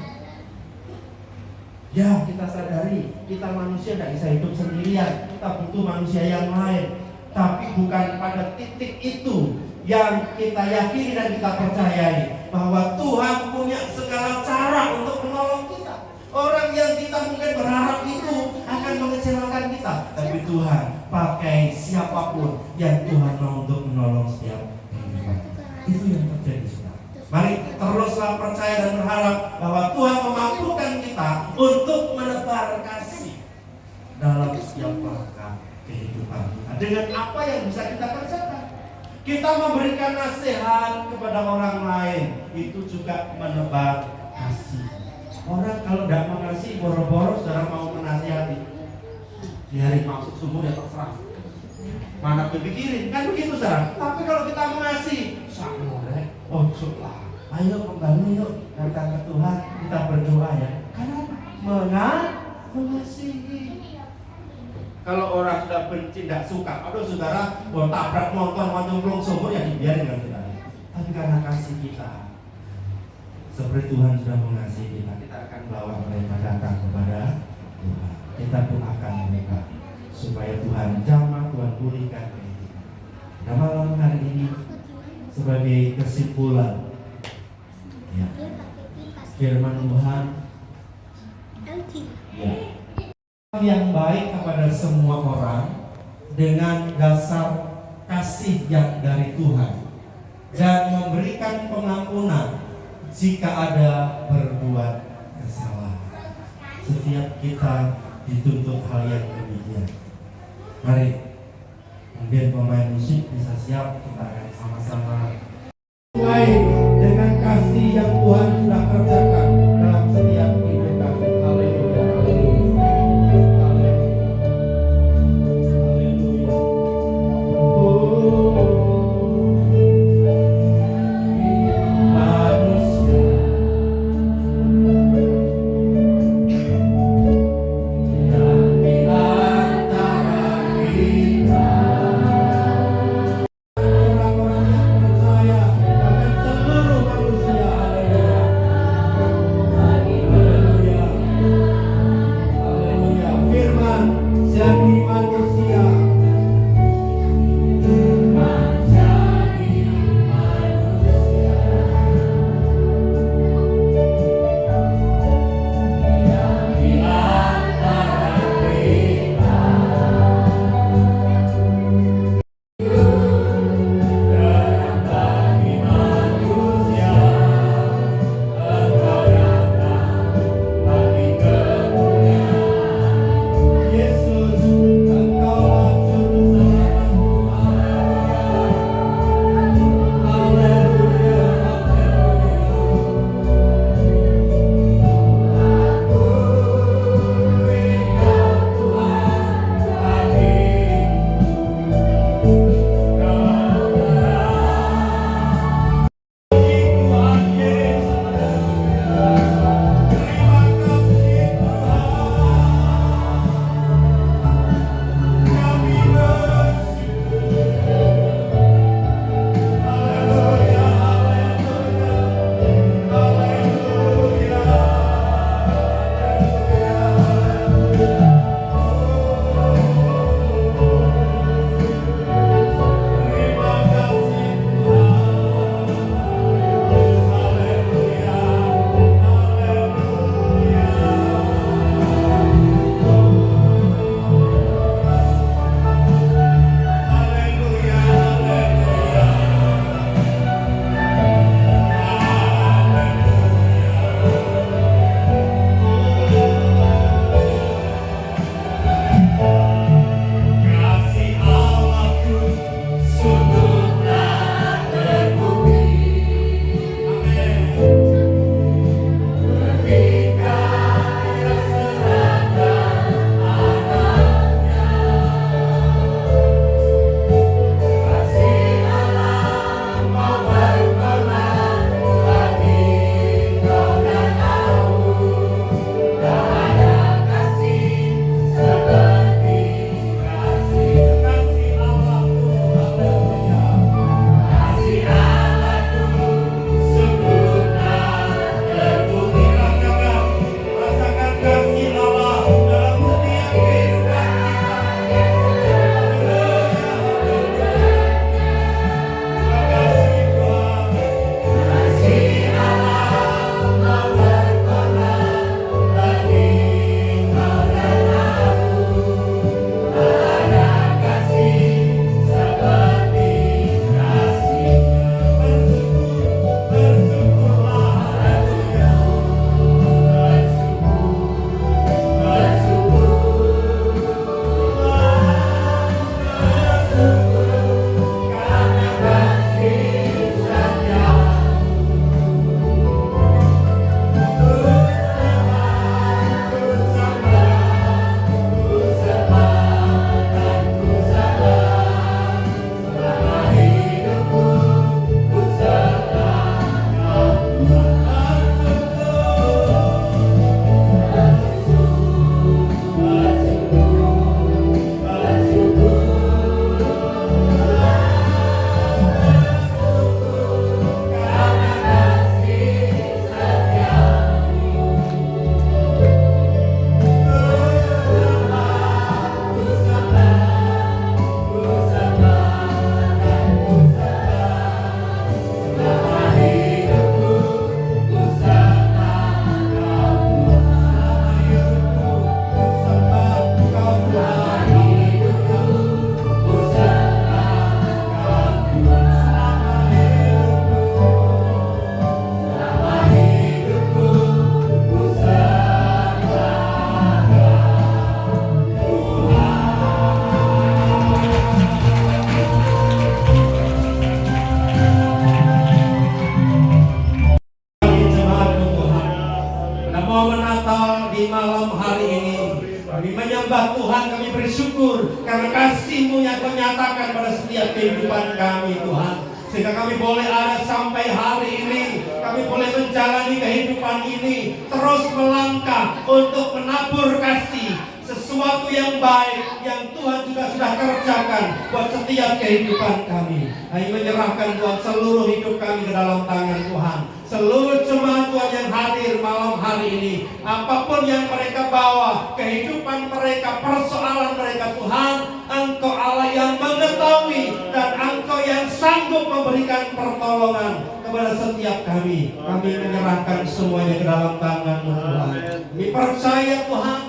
Ya, kita sadari kita manusia tidak bisa hidup sendirian. Kita butuh manusia yang lain. Tapi bukan pada titik itu yang kita yakini dan kita percayai bahwa Tuhan punya segala cara untuk menolong kita. Orang yang kita mungkin berharap itu akan mengecewakan kita, tapi Tuhan pakai siapapun yang Tuhan mau untuk menolong setiap kehidupan. Itu yang terjadi, saudara. Mari teruslah percaya dan berharap bahwa Tuhan memampukan kita untuk menebar kasih dalam setiap langkah kehidupan kita. Dengan apa yang bisa kita kerjakan, kita memberikan nasihat kepada orang lain, itu juga menebar kasih. Orang kalau tidak mengasihi, boro-boro saudara mau menasihati, di hari masuk sumur ya terserah, mana kepikirin, kan begitu saudara. Tapi kalau kita mengasihi, sampai oh syukurlah, ayo kembali yuk datang ke Tuhan, kita berdoa ya. Karena mengasihi. Kalau orang sudah benci, tidak suka, aduh saudara, mau tabrak motor, mau nyemplung sumur ya dibiarin kan kita. Tapi karena kasih kita, seperti Tuhan sudah mengasihi kita akan bawa mereka datang kepada Tuhan. Kita doakan mereka supaya Tuhan jamah, Tuhan pulihkan mereka. Nah, malam hari ini sebagai kesimpulan, ya, firman Tuhan, ya, yang baik kepada semua orang dengan dasar kasih yang dari Tuhan dan memberikan pengampunan jika ada berbuat kesalahan. Setiap kita dituntut hal yang demikian. Mari, mungkin pemain musik bisa siap, kita akan sama-sama mulai dengan kasih yang Tuhan sudah kerjakan dalam setiap kehidupan. Haleluya, haleluya, haleluya. Yesus syukur karena kasih-Mu yang Kau nyatakan pada setiap kehidupan kami Tuhan. Sehingga kami boleh ada sampai hari ini. Kami boleh menjalani kehidupan ini, terus melangkah untuk menabur kasih, sesuatu yang baik yang Tuhan juga sudah kerjakan buat setiap kehidupan kami. Kami menyerahkan Tuhan seluruh hidup kami ke dalam tangan Tuhan. Seluruh jemaat Tuhan yang hadir malam hari ini, apapun yang mereka bawa, kehidupan mereka, persoalan mereka Tuhan, Engkau Allah yang mengetahui dan Engkau yang sanggup memberikan pertolongan kepada setiap kami. Kami menyerahkan semuanya ke dalam tangan-Mu Tuhan. Kami percaya Tuhan,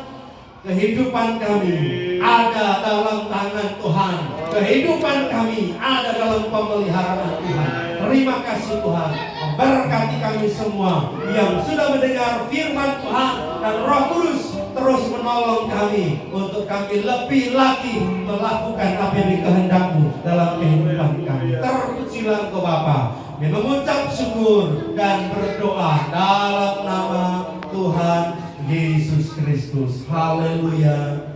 kehidupan kami ada dalam tangan Tuhan. Kehidupan kami ada dalam pemeliharaan Tuhan. Terima kasih Tuhan. Berkati kami semua yang sudah mendengar firman Tuhan, dan Roh Kudus terus menolong kami untuk kami lebih lagi melakukan apa yang dikehendaki dalam kehidupan kami. Terpujilah Engkau Bapa. Kami mengucap syukur dan berdoa dalam nama Tuhan Yesus Kristus. Haleluya.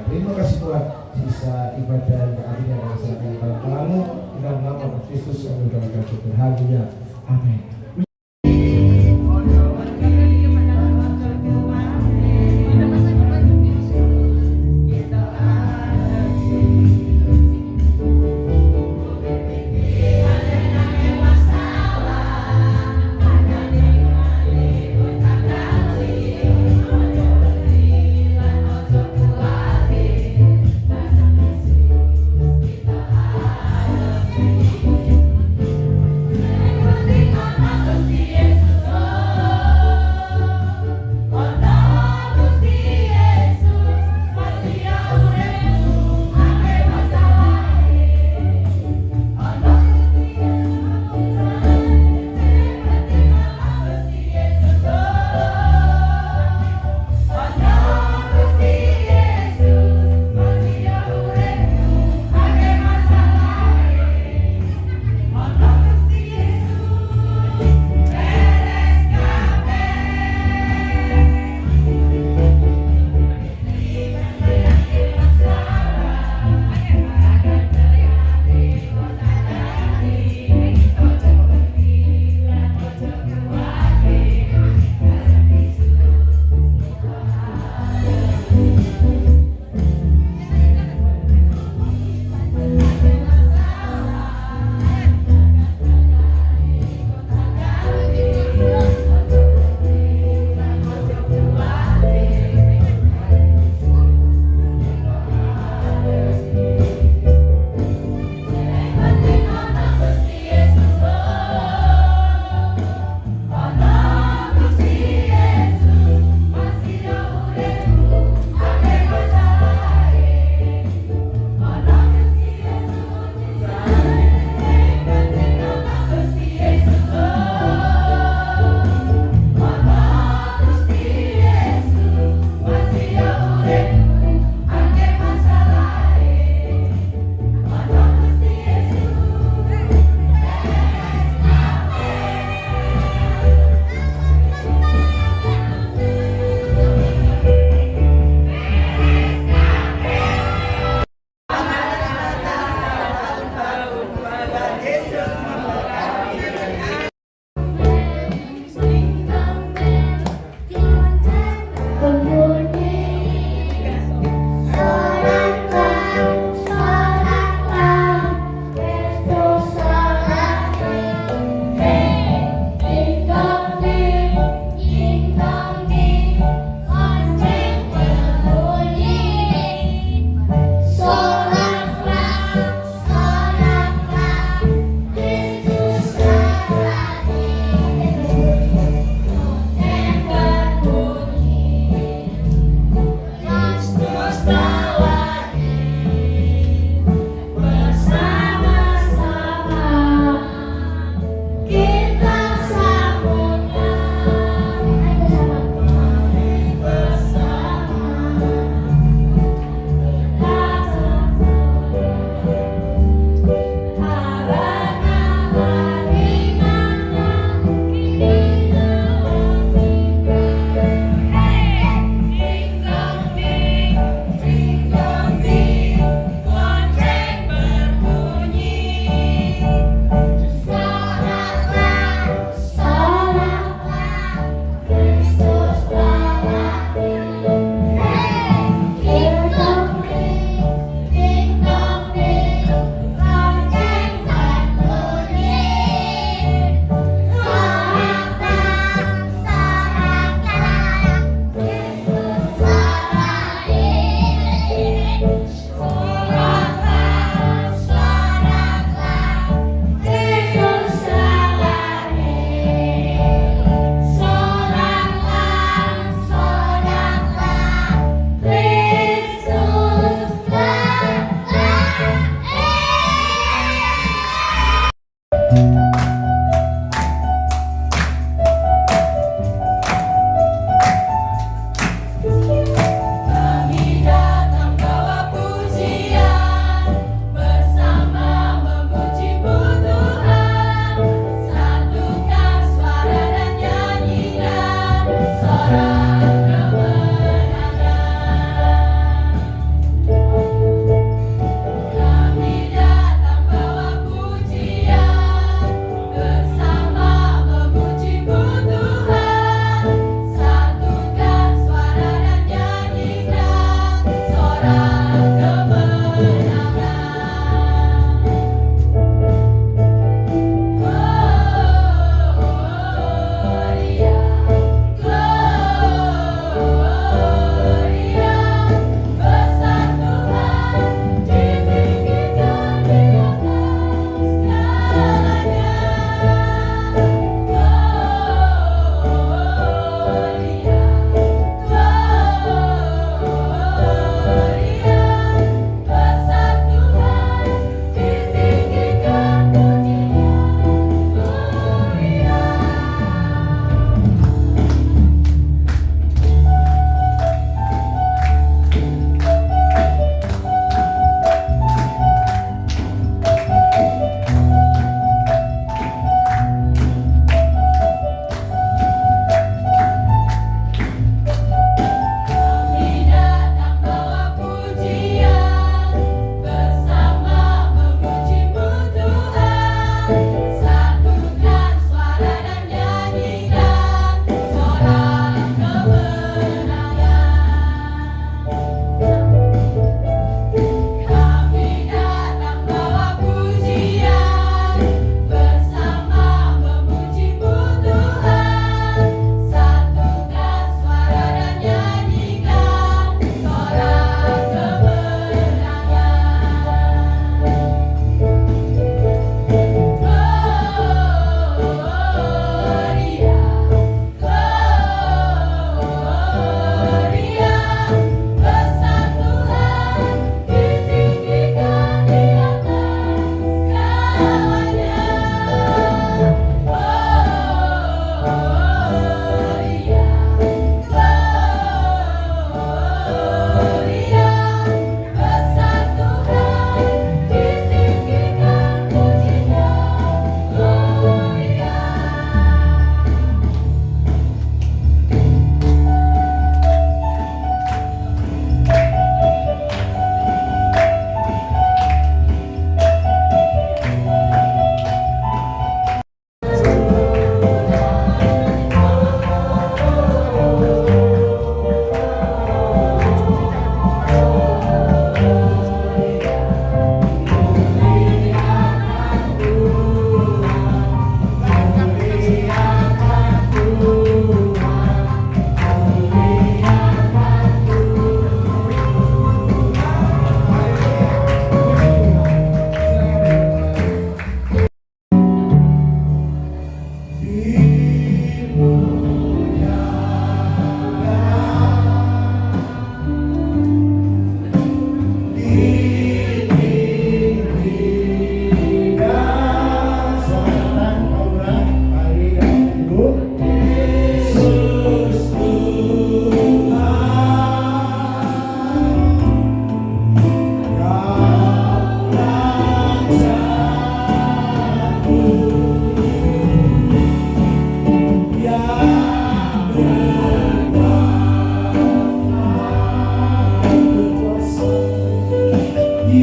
Terima kasih Tuhan, sisa ibadah yang akhirnya dilaksanakan di dalam tangan-Mu, dalam nama Kristus yang mendoakan syukur. Haleluya. Amin. Terima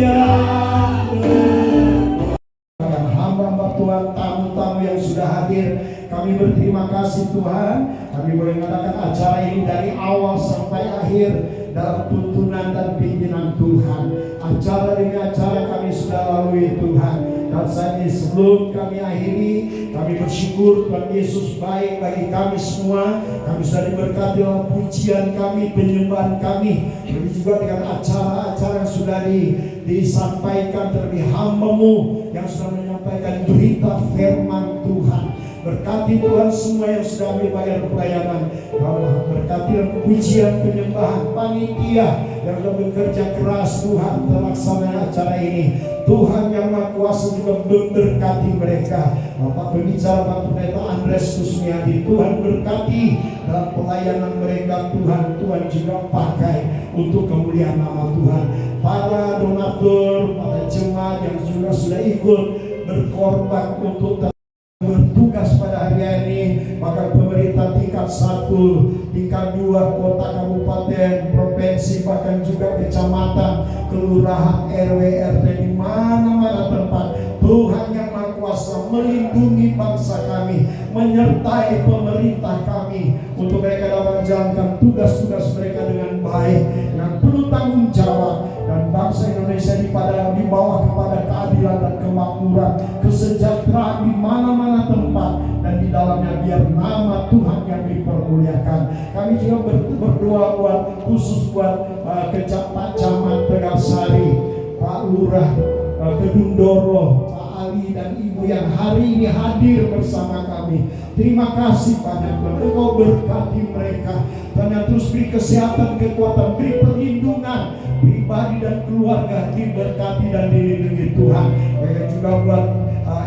yang hamba-hamba Tuhan, tamu-tamu yang sudah hadir, kami berterima kasih Tuhan. Kami boleh mengadakan acara ini dari awal sampai akhir dalam tuntunan dan pimpinan Tuhan. Acara demi acara kami sudah lalui Tuhan. Dan saat ini sebelum kami akhiri, kami bersyukur Tuhan Yesus baik bagi kami semua. Kami sudah diberkati dalam pujian kami, penyembahan kami. Kami juga dengan acara-acara yang sudah disampaikan dari hamba-Mu yang sudah menyampaikan berita firman Tuhan. Berkati Tuhan semua yang sudah ambil bagian pelayanan. Berkati pujian penyembahan panitia yang sudah bekerja keras Tuhan terlaksana acara ini. Tuhan yang Maha Kuasa juga memberkati mereka. Bapak Pembicara Bapak Pendeta Andres Kusmiadi, Tuhan berkati dalam pelayanan mereka. Tuhan juga pakai untuk kemuliaan nama Tuhan. Para donatur, para jemaat yang juga sudah ikut berkorban untuk bertugas pada hari ini, maka pemerintah tingkat 1, tingkat 2, kota, kabupaten, provinsi, bahkan juga kecamatan, kelurahan, RW, RT, di mana-mana tempat, Tuhan yang Maha Kuasa melindungi bangsa kami, menyertai pemerintah kami untuk mereka dapat menjalankan tugas-tugas mereka dengan baik, dengan penuh tanggung jawab. Dan bangsa Indonesia di bawah kepada keadilan dan kemakmuran, kesejahteraan di mana-mana tempat, dan di dalamnya biar nama Tuhan yang dipermuliakan. Kami juga berdoa khusus buat Pak Camat Tegalsari, Pak Lurah Kedundoro, Pak Ali dan Ibu yang hari ini hadir bersama kami. Terima kasih banyak Tuhan. Engkau berkati mereka, dan yang terus beri kesehatan, kekuatan, beri perlindungan pribadi dan keluarga, diberkati dan dilindungi Tuhan. Mereka juga buat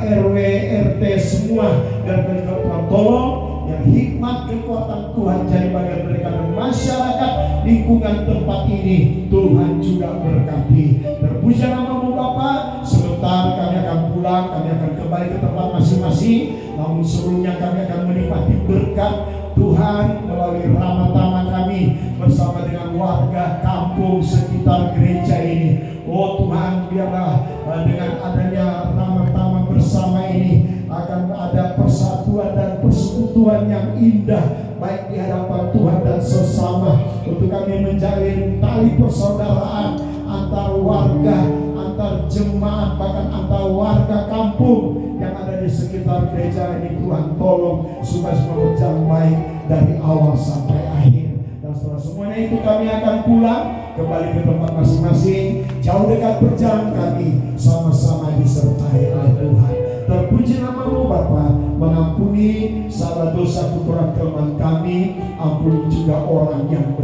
RW, RT semua, dan juga Tuhan tolong yang hikmat kekuatan Tuhan jadi bagian mereka dan masyarakat lingkungan tempat ini. Tuhan juga berkati. Terpuji nama-Mu Bapa. Sebentar kami akan pulang, kami akan kembali ke tempat masing-masing. Namun sebelumnya kami akan menikmati berkat Tuhan melalui ramah-tamah kami bersama dengan warga kampung sekitar gereja ini. Oh Tuhan, biarlah dengan adanya ramah-tamah bersama ini akan ada persatuan dan persekutuan yang indah, baik di hadapan Tuhan dan sesama, untuk kami menjalin tali persaudaraan antar warga, antar jemaat, bahkan antar warga kampung yang ada di sekitar gereja ini. Tuhan tolong supaya semua berjalan baik dari awal sampai akhir. Dan setelah semuanya itu kami akan pulang kembali ke tempat masing-masing. Jauh dekat berjalan kami sama-sama disertai oleh Tuhan. Terpuji nama-Mu Bapa, mengampuni salah dosa kekurangan kelemahan kami, ampuni juga orang yang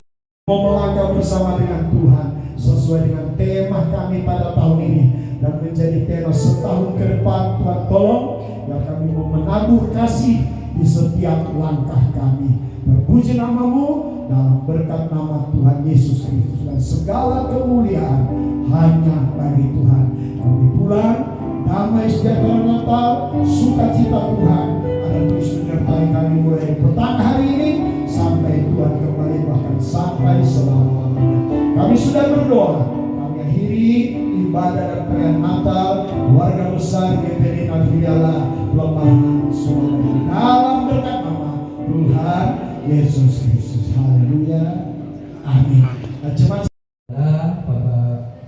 mau melangkah bersama dengan Tuhan sesuai dengan tema kami pada tahun ini dan menjadi tema setahun ke depan. Tuhan tolong yang kami mau menabur kasih di setiap langkah kami. Terpuji nama-Mu dalam berkat nama Tuhan Yesus Kristus, dan segala kemuliaan hanya bagi Tuhan. Kami pulang, damai sejahtera Natal, sukacita Tuhan ada terus menyertai kami mulai petang hari ini sampai Tuhan kembali, bahkan sampai selama-lamanya. Kami sudah berdoa, kami akhiri ibadah dan perayaan Natal keluarga besar GPD Navriala Pelemahan Surabaya dalam berkat nama Tuhan Yesus Kristus. Haleluya. Amin. Jemaat Bapak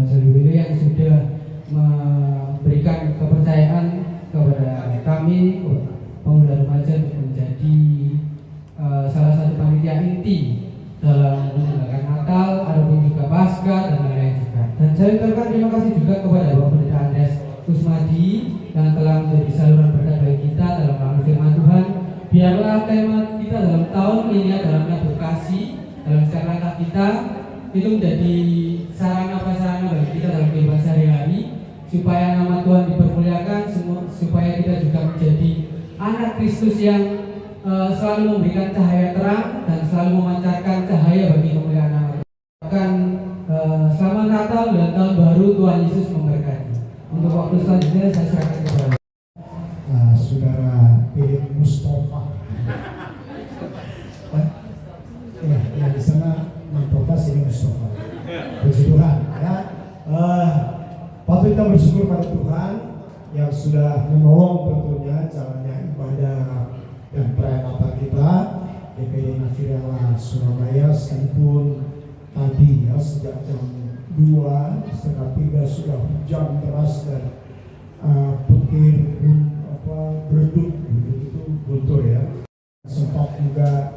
Jaliwili yang sudah memberikan kepercayaan kepada kami pemuda remaja untuk menjadi salah satu panitia inti dalam menjalankan Natal, ataupun juga Paskah dan lain-lain juga. Dan saya ucapkan terima kasih juga kepada Bapak Pendeta Andres Kusmadi yang telah menjadi saluran berkat bagi kita dalam melalui firman Tuhan. Biarlah tema kita dalam tahun ini adalah advokasi dalam setiap langkah kita itu menjadi sarana-prasarana bagi kita dalam kehidupan sehari-hari, supaya nama Tuhan dipermuliakan, supaya kita juga menjadi anak Kristus yang selalu memberikan cahaya terang dan selalu memancarkan cahaya bagi kemuliaan nama Tuhan. Bahkan selamat Natal dan tahun baru, Tuhan Yesus memberkati. Untuk waktu selanjutnya saya serahkan kepada Saudara Philip Mustafa. Ya di sana Mustafa, sini Mustafa. Puji Tuhan. Ya, kita bersyukur pada Tuhan yang sudah menolong tentunya jalannya ibadah dan perayaan Natal kita DPD Nafirala Surabaya, sekalipun tadi ya sejak jam 2:30 sudah hujan deras dan petir beleduk itu guntur ya. Sempat juga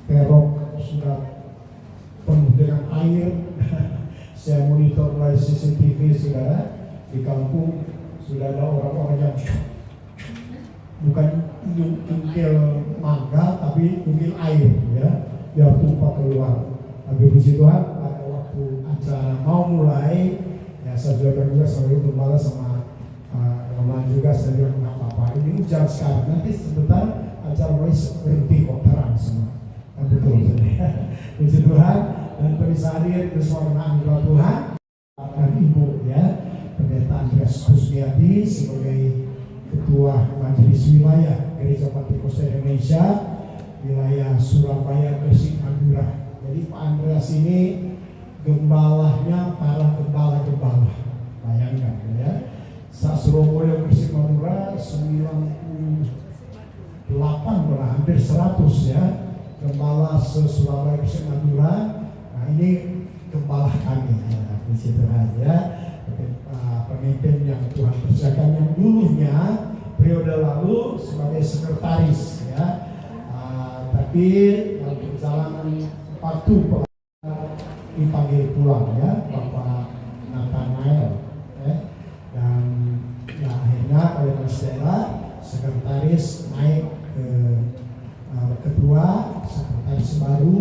terok sudah penuh dengan air. Saya monitor melalui CCTV saudara, di kampung sudah ada orang-orang yang bukan nyungkil mangga tapi nyungkil air ya, biar tumpah keluar. Tapi puji Tuhan pada waktu acara mau mulai ya saya sudah berdua sama Gembala sama Roman juga, saya bilang nggak apa-apa, ini hujan sekarang, nanti sebentar acara mulai berhenti kok, terang semua. Betul, puji Tuhan. Dan bisa hadir ke semua anugerah Tuhan dan Ibu ya, Pendeta Andreas Kusmiati sebagai Ketua Majelis Wilayah Gereja Pantekosta Indonesia wilayah Surabaya, Gresik, Madura. Jadi Pak Andreas ini gembalanya para gembala-gembala, bayangkan ya. Surabaya, Gresik, Madura 98 malah hampir 100 ya gembala se-Surabaya, Gresik, Madura. Ini gembala kami ya, puji Tuhan ya, pemimpin yang Tuhan percayakan yang dulunya periode lalu sebagai sekretaris ya, tapi dalam perjalanan waktu dipanggil pulang ya Bapak Nathanael ya, dan ya, akhirnya oleh Mas sekretaris naik ke ketua, sekretaris baru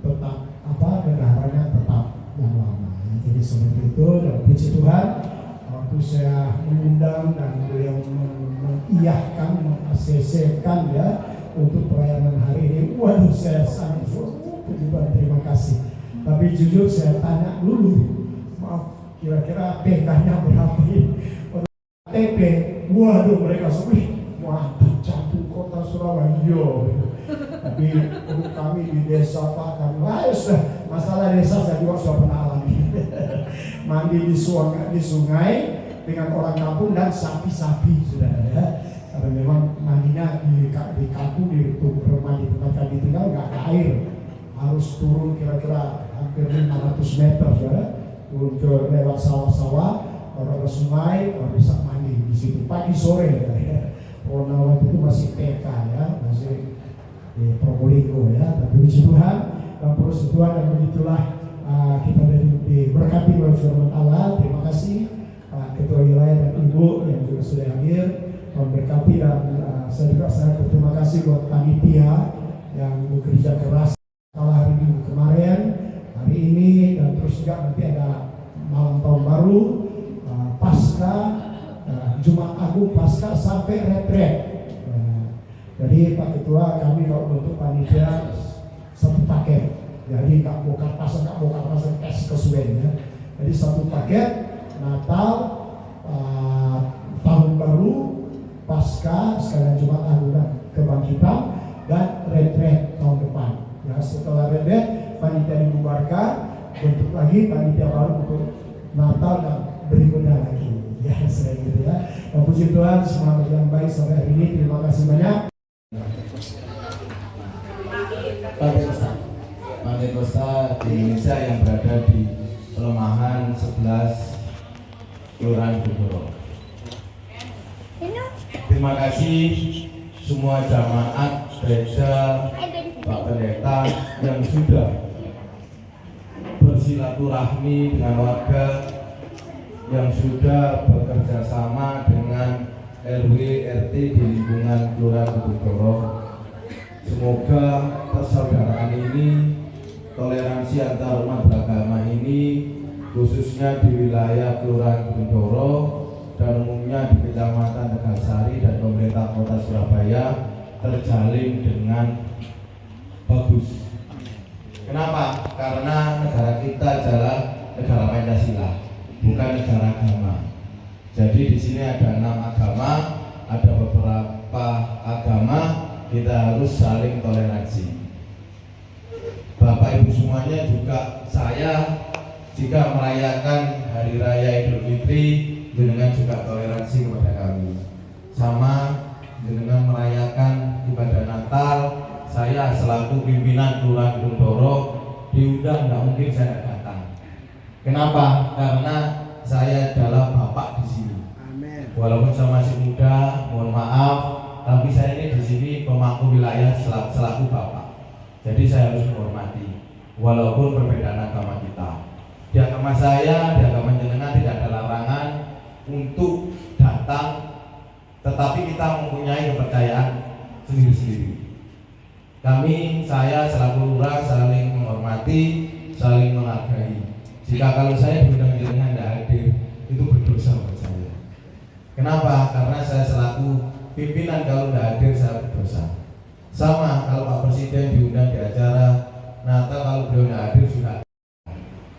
tetap bendaharanya tetap yang lama ya. Jadi seperti itu, dan puji Tuhan waktu saya mengundang dan beliau mengiyahkan, mengasesikan ya untuk pelayanan hari ini, waduh saya sangat puji Tuhan, terima kasih. Tapi jujur saya tanya dulu, maaf kira-kira PK-nya berapa ini? TP, waduh mereka semua mantap, jantung kota Surabaya. Tapi untuk kami di desa Pak kami, masalah desa saya juga sudah pernah alami. Mandi di sungai dengan orang kampung dan sapi-sapi sudah ya. Karena memang mandinya di kampung di rumah di tempat kami tinggal nggak ada air, harus turun kira-kira hampir 500 meter sudah, turun ke lewat sawah-sawah, orang sungai, orang bisa mandi di situ pagi sore ya. Karena waktu itu masih TK ya, masih di Probolinggo ya, tapi puji Tuhan dan puji Tuhan, dan begitulah kita diberkati oleh firman Allah. Terima kasih Pak Ketua Wilayah dan Ibu yang juga sudah hadir memberkati, dan saya juga sangat berterima kasih buat panitia yang bekerja keras kala hari Minggu kemarin, hari ini, dan terus juga nanti ada malam tahun baru, pasca, Jumat Agung pasca sampai retret. Jadi Pak Ketua, kami kalau untuk panitia satu paket, jadi nggak bongkar pasang cash kesuwen ya. Jadi satu paket Natal, tahun baru, pasca, sekalian Jumat Agung dan Kebangkitan, dan retret tahun depan. Ya setelah retret panitia dibubarkan, bentuk lagi panitia baru untuk Natal dan berikutnya lagi. Ya selain itu ya. Dan puji Tuhan, semangat yang baik sampai hari ini. Terima kasih banyak. Pantekosta di Indonesia yang berada di Pelemahan 11 Kelurahan Bogor. Terima kasih semua jamaat gereja, Pak Pendeta yang sudah bersilaturahmi dengan warga, yang sudah bekerja sama dengan RW RT di lingkungan Kelurahan Bogor. Semoga persaudaraan ini, toleransi antar umat beragama ini, khususnya di wilayah Kelurahan Bogor dan umumnya di Kecamatan Tegalsari dan pemerintah Kota Surabaya terjalin dengan bagus. Kenapa? Karena negara kita adalah negara Pancasila, bukan negara agama. Jadi di sini ada 6 agama, ada beberapa agama, kita harus saling toleransi. Bapak Ibu semuanya, juga saya jika merayakan Hari Raya Idul Fitri jenengan juga toleransi kepada kami. Sama jenengan merayakan ibadah Natal, saya selaku pimpinan Kelurahan Gedung Doro diundang, nggak mungkin saya nggak datang. Kenapa? Karena saya adalah bapak di sini. Walaupun saya masih muda, mohon maaf, tapi saya ini di sini pemangku wilayah selaku bapak. Jadi saya harus menghormati, walaupun perbedaan agama kita. Di agama saya, di agama jenengan tidak ada larangan untuk datang, tetapi kita mempunyai kepercayaan sendiri-sendiri. Saya selaku lurah saling menghormati, saling menghargai. Jika kalau saya diundang jenengan tidak hadir, itu berdosa buat saya. Kenapa? Karena saya selaku pimpinan kalau tidak hadir saya berdosa. Sama kalau Pak Presiden diundang di acara Natal, kalau beliau tidak hadir juga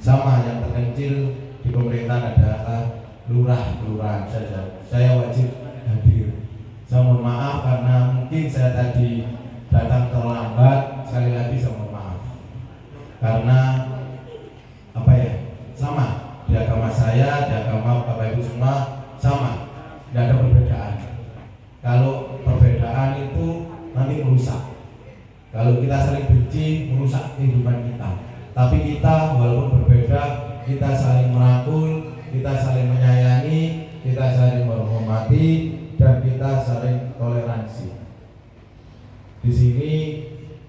sama. Yang terkecil di pemerintahan adalah lurah-kelurahan saja. Saya wajib hadir. Saya mohon maaf karena mungkin saya tadi datang terlambat. Sekali lagi saya mohon maaf. Karena sama di agama saya, di agama Bapak Ibu semua sama, tidak ada perbedaan. Kalau perbedaan itu nanti merusak. Kalau kita saling benci, merusak kehidupan kita. Tapi kita walaupun berbeda, kita saling merangkul, kita saling menyayangi, kita saling menghormati, dan kita saling toleransi. Di sini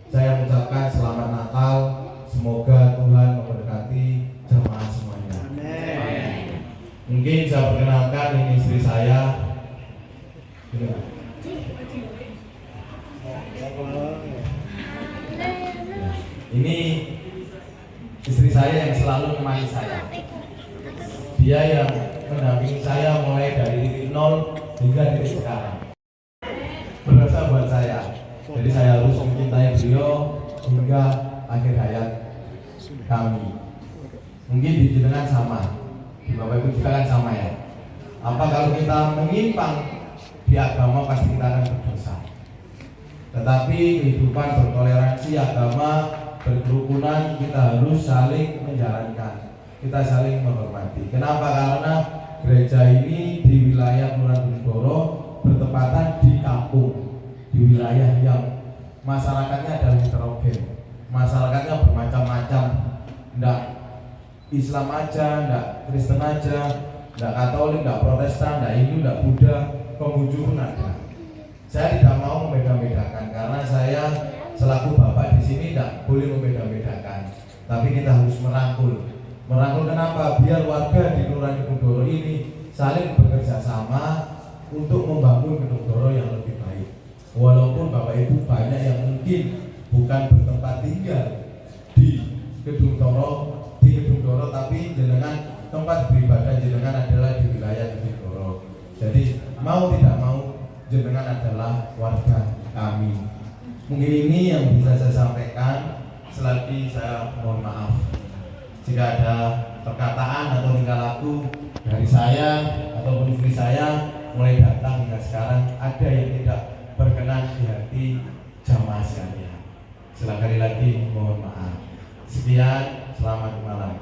saya mengucapkan selamat Natal. Semoga Tuhan memberkati jemaah semuanya. Amin. Mungkin saya perkenalkan ini istri saya. Ini istri saya yang selalu menemani saya. Dia yang mendampingi saya mulai dari titik nol hingga titik sekarang. Berasa buat saya. Jadi saya harus mencintai beliau hingga akhir hayat kami. Mungkin di jenengan sama, di Bapak Ibu juga kan sama ya. Apa kalau kita menyimpang di agama pasti kita akan berdosa. Tetapi kehidupan bertoleransi agama, berkerukunan, kita harus saling menjalankan, kita saling menghormati. Kenapa? Karena gereja ini di wilayah Kelurahan Gedung Doro bertepatan di kampung, di wilayah yang masyarakatnya adalah heterogen, masyarakatnya bermacam-macam, tidak Islam aja, tidak Kristen aja, tidak Katolik, tidak Protestan, tidak Hindu, tidak Buddha, Konghucu pun ada. Saya tidak mau membeda-bedakan karena saya selaku bapak di sini tidak boleh membeda-bedakan. Tapi kita harus merangkul. Merangkul kenapa? Biar warga di Kelurahan Gedung Doro ini saling bekerja sama untuk membangun Gedung Doro yang lebih baik. Walaupun Bapak Ibu banyak yang mungkin bukan bertempat tinggal di Gedung Doro, tapi jenengan tempat beribadah jenengan adalah di wilayah Gedung Doro. Jadi mau tidak mau jenengan adalah warga kami. Mungkin ini yang bisa saya sampaikan. Selagi saya mohon maaf jika ada perkataan atau tingkah laku dari saya ataupun istri saya mulai datang hingga sekarang ada yang tidak berkenan di hati jamaah sekalian. Sekali lagi mohon maaf. Sekian, selamat malam.